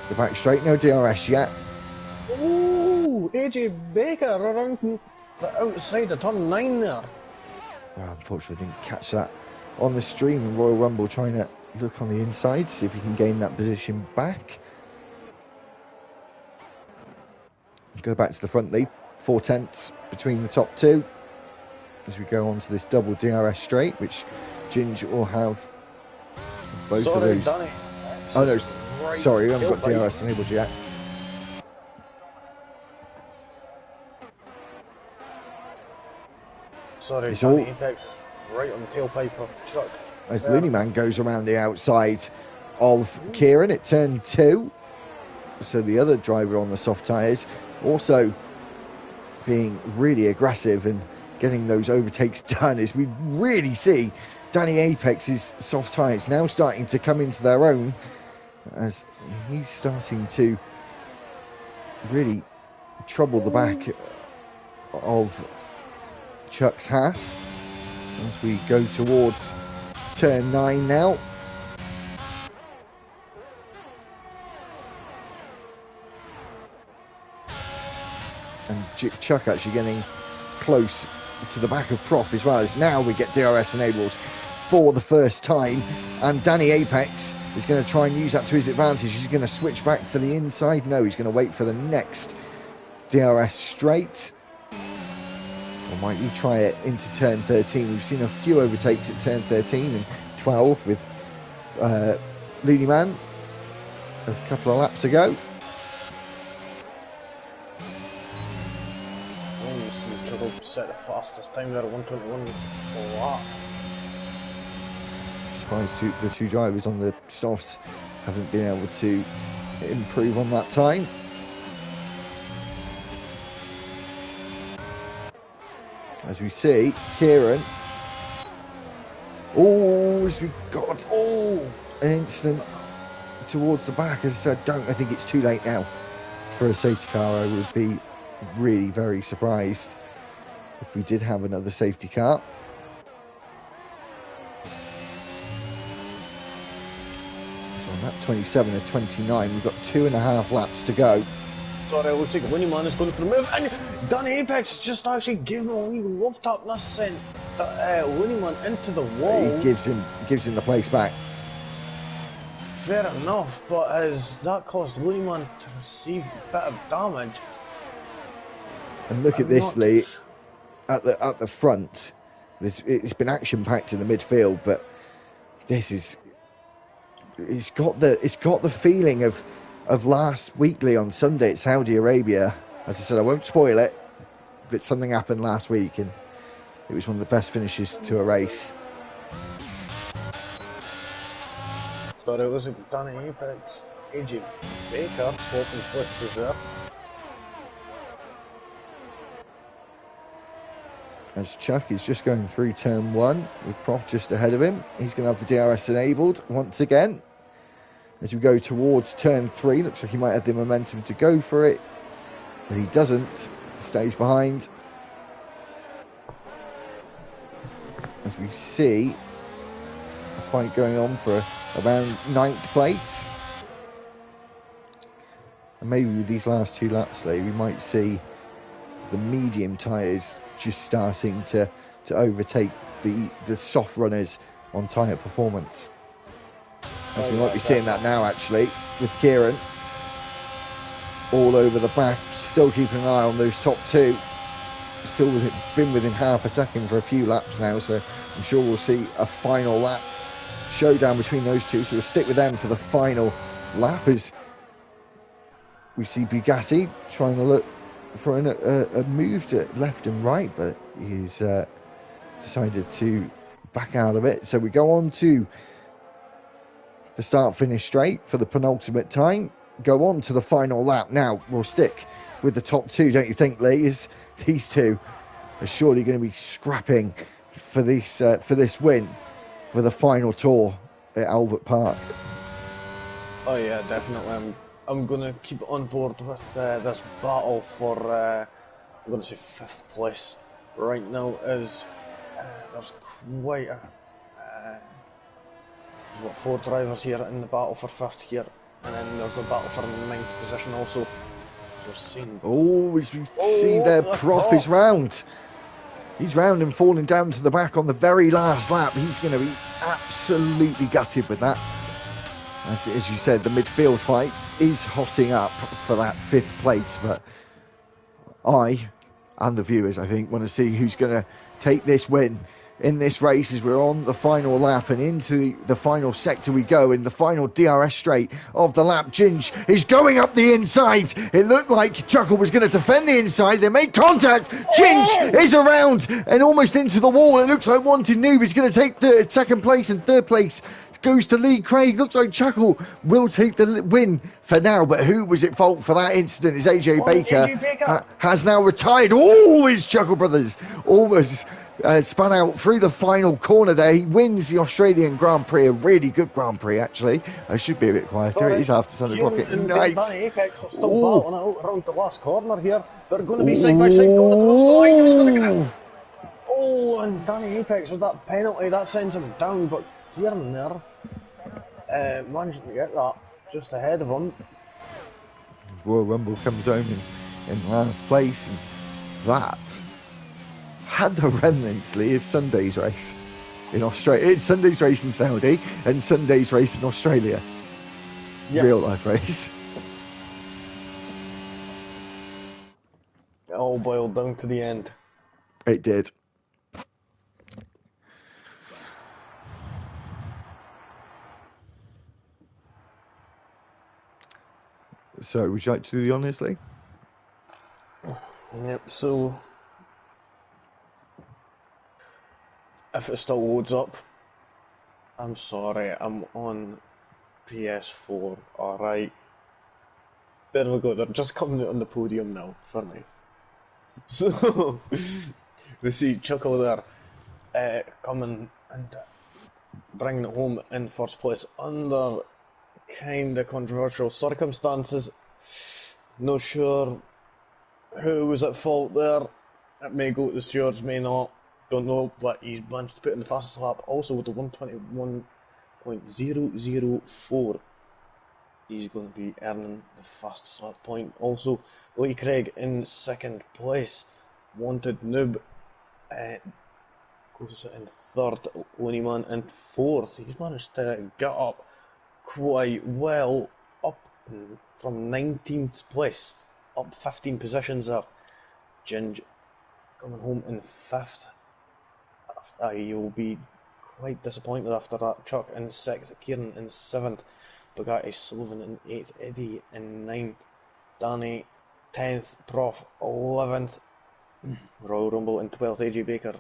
the back straight. No DRS yet. Ooh, AJ Baker around the outside of turn 9 there. Well, unfortunately, I didn't catch that on the stream. And Royal Rumble trying to look on the inside, see if he can gain that position back. Go back to the front lead, 4/10 between the top two as we go on to this double DRS straight, which Ginge will have both of those. Danny. Oh no, sorry, we haven't got DRS enabled yet. Sorry, Danny Apex right on the tailpipe of Chuck. As Looney Man goes around the outside of Kieran at turn 2. So the other driver on the soft tyres also being really aggressive and getting those overtakes done, as we really see Danny Apex's soft tyres now starting to come into their own, as he's starting to really trouble the back of Chuck's Haas as we go towards turn 9 now. And Chuck actually getting close to the back of Prof as well, as now we get DRS enabled for the first time, and Danny Apex is going to try and use that to his advantage. He's going to switch back for the inside. No, he's going to wait for the next DRS straight. Or might he try it into turn 13? We've seen a few overtakes at turn 13 and 12 with Looney Man a couple of laps ago. Set the fastest time there at 121 a lap. Surprised the two drivers on the softs haven't been able to improve on that time. As we see, Kieran. Oh, as we got an incident towards the back. As I said, I think it's too late now for a safety car. I would be really very surprised if we did have another safety car. So on lap 27 and 29, we've got 2.5 laps to go. Sorry, it looks like Looney Man is going for the move, and Danny Apex just actually gave him a wee love tap and that sent Looney Man into the wall. He gives him the place back. Fair enough, but as that caused Looney Man to receive a bit of damage. And look at this, Lee. At the front, it's been action packed in the midfield, but this is it's got the feeling of last weekly on Sunday at Saudi Arabia. As I said, I won't spoil it, but something happened last week, and it was one of the best finishes to a race. Thought it was a Danny Apex, AJ Baker swapping flips there. As Chuck is just going through turn 1 with Prof just ahead of him. He's going to have the DRS enabled once again. As we go towards turn 3, looks like he might have the momentum to go for it, but he doesn't. Stays behind. As we see a fight going on for around 9th place. And maybe with these last 2 laps, though, we might see the medium tyres just starting to overtake the soft runners on tyre performance. As we might be seeing that now, actually, with Kieran all over the back, still keeping an eye on those top 2. Still been within half a second for a few laps now, so I'm sure we'll see a final lap showdown between those two. So we'll stick with them for the final lap as we see Bugatti trying to look for a move to left and right, but he's decided to back out of it. So we go on to the start-finish straight for the penultimate time. Go on to the final lap. Now we'll stick with the top 2, don't you think, Lee? Is these two are surely going to be scrapping for this win for the final tour at Albert Park? Oh yeah, definitely. I'm going to keep on board with this battle for, I'm going to say 5th place. Right now is, there's quite a, there's what, 4 drivers here in the battle for 5th here, and then there's a battle for 9th position also. So seeing... Oh, as we see there, Prof is round. He's round and falling down to the back on the very last lap. He's going to be absolutely gutted with that. As you said, the midfield fight is hotting up for that 5th place, but I and the viewers, I think, want to see who's going to take this win in this race as we're on the final lap and into the final sector we go in the final DRS straight of the lap. Ginge is going up the inside. It looked like Chuckle was going to defend the inside. They made contact. Ginge is around and almost into the wall. It looks like Wanted Noob is going to take the 2nd place, and 3rd place goes to Lee Craig. Looks like Chuckle will take the win for now, but who was at fault for that incident is AJ Baker. Has now retired. Oh, his Chuckle Brothers almost spun out through the final corner there. He wins the Australian Grand Prix, a really good Grand Prix actually. I should be a bit quieter. It is after Sunday Pocket night. Danny Apex are still battling it out around the last corner here. They're going to be side by side going across the line. Who's going to get it? Oh, and Danny Apex with that penalty, that sends him down, but here and there, managing to get that just ahead of him. Royal Rumble comes home in last place, and that had the remnants, Lee, of Sunday's race in Australia. It's Sunday's race in Saudi and Sunday's race in Australia. Yep. Real life race. It all boiled down to the end. It did. So, would you like to do the honours, Lee? Yep, so if it still loads up, I'm sorry, I'm on PS4, alright. There we go, they're just coming out on the podium now for me. So, we see Chuckle there coming and bringing it home in 1st place under kind of controversial circumstances. Not sure who was at fault there. It may go to the stewards, may not. Don't know, but he's managed to put in the fastest lap. Also with the 121.004. He's going to be earning the fastest lap point. Also, Lee Craig in 2nd place. Wanted Noob goes in 3rd. Onyman in 4th. He's managed to get up quite well, up from 19th place, up 15 positions there. Ginge coming home in 5th. You'll be quite disappointed after that. Chuck in 6th, Kieran in 7th, Bugatti Sullivan in 8th, Eddie in 9th, Danny 10th, Prof 11th, Royal Rumble in 12th, AJ Baker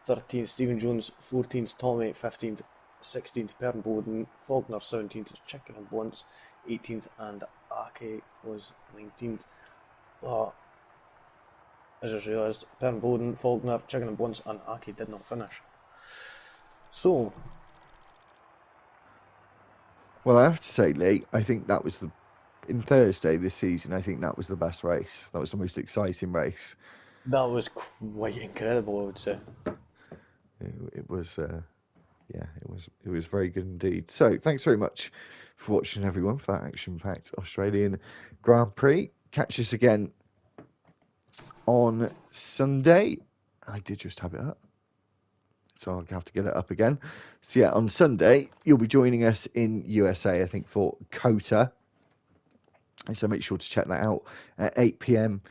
13th, Stephen Jones 14th, Tommy 15th, 16th, Pern Bowden, Faulkner 17th, Chicken and Blunts 18th, and Aki was 19th. But I just realised Pern Bowden, Faulkner, Chicken and Blunts, and Aki did not finish. So, well, I have to say, Lee, I think that was in Thursday this season, I think that was the best race. That was the most exciting race. That was quite incredible, I would say. It was, it was very good indeed. So, thanks very much for watching, everyone, for that action-packed Australian Grand Prix. Catch us again on Sunday. I did just have it up, so I'll have to get it up again. So yeah, on Sunday, you'll be joining us in USA, I think, for COTA. And so make sure to check that out at 8 p.m.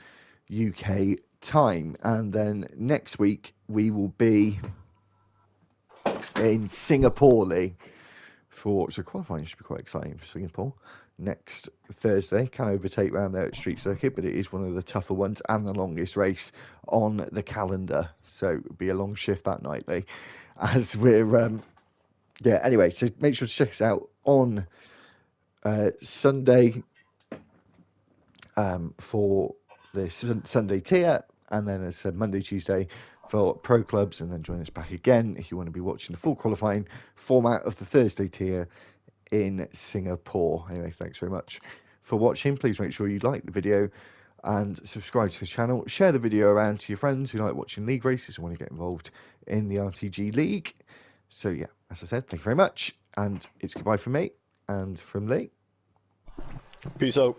UK time. And then next week, we will be in Singapore, Lee, so qualifying should be quite exciting for Singapore. Next Thursday, can overtake round there at Street Circuit, but it is one of the tougher ones and the longest race on the calendar. So it'll be a long shift that night, Lee. As we're, anyway, so make sure to check us out on Sunday for the Sunday tier, and then as I said, Monday, Tuesday for pro clubs, and then join us back again if you want to be watching the full qualifying format of the Thursday tier in Singapore. Anyway, thanks very much for watching. Please make sure you like the video and subscribe to the channel. Share the video around to your friends who like watching league races and want to get involved in the RTG League. So yeah, as I said, thank you very much, and it's goodbye from me and from Lee. Peace out.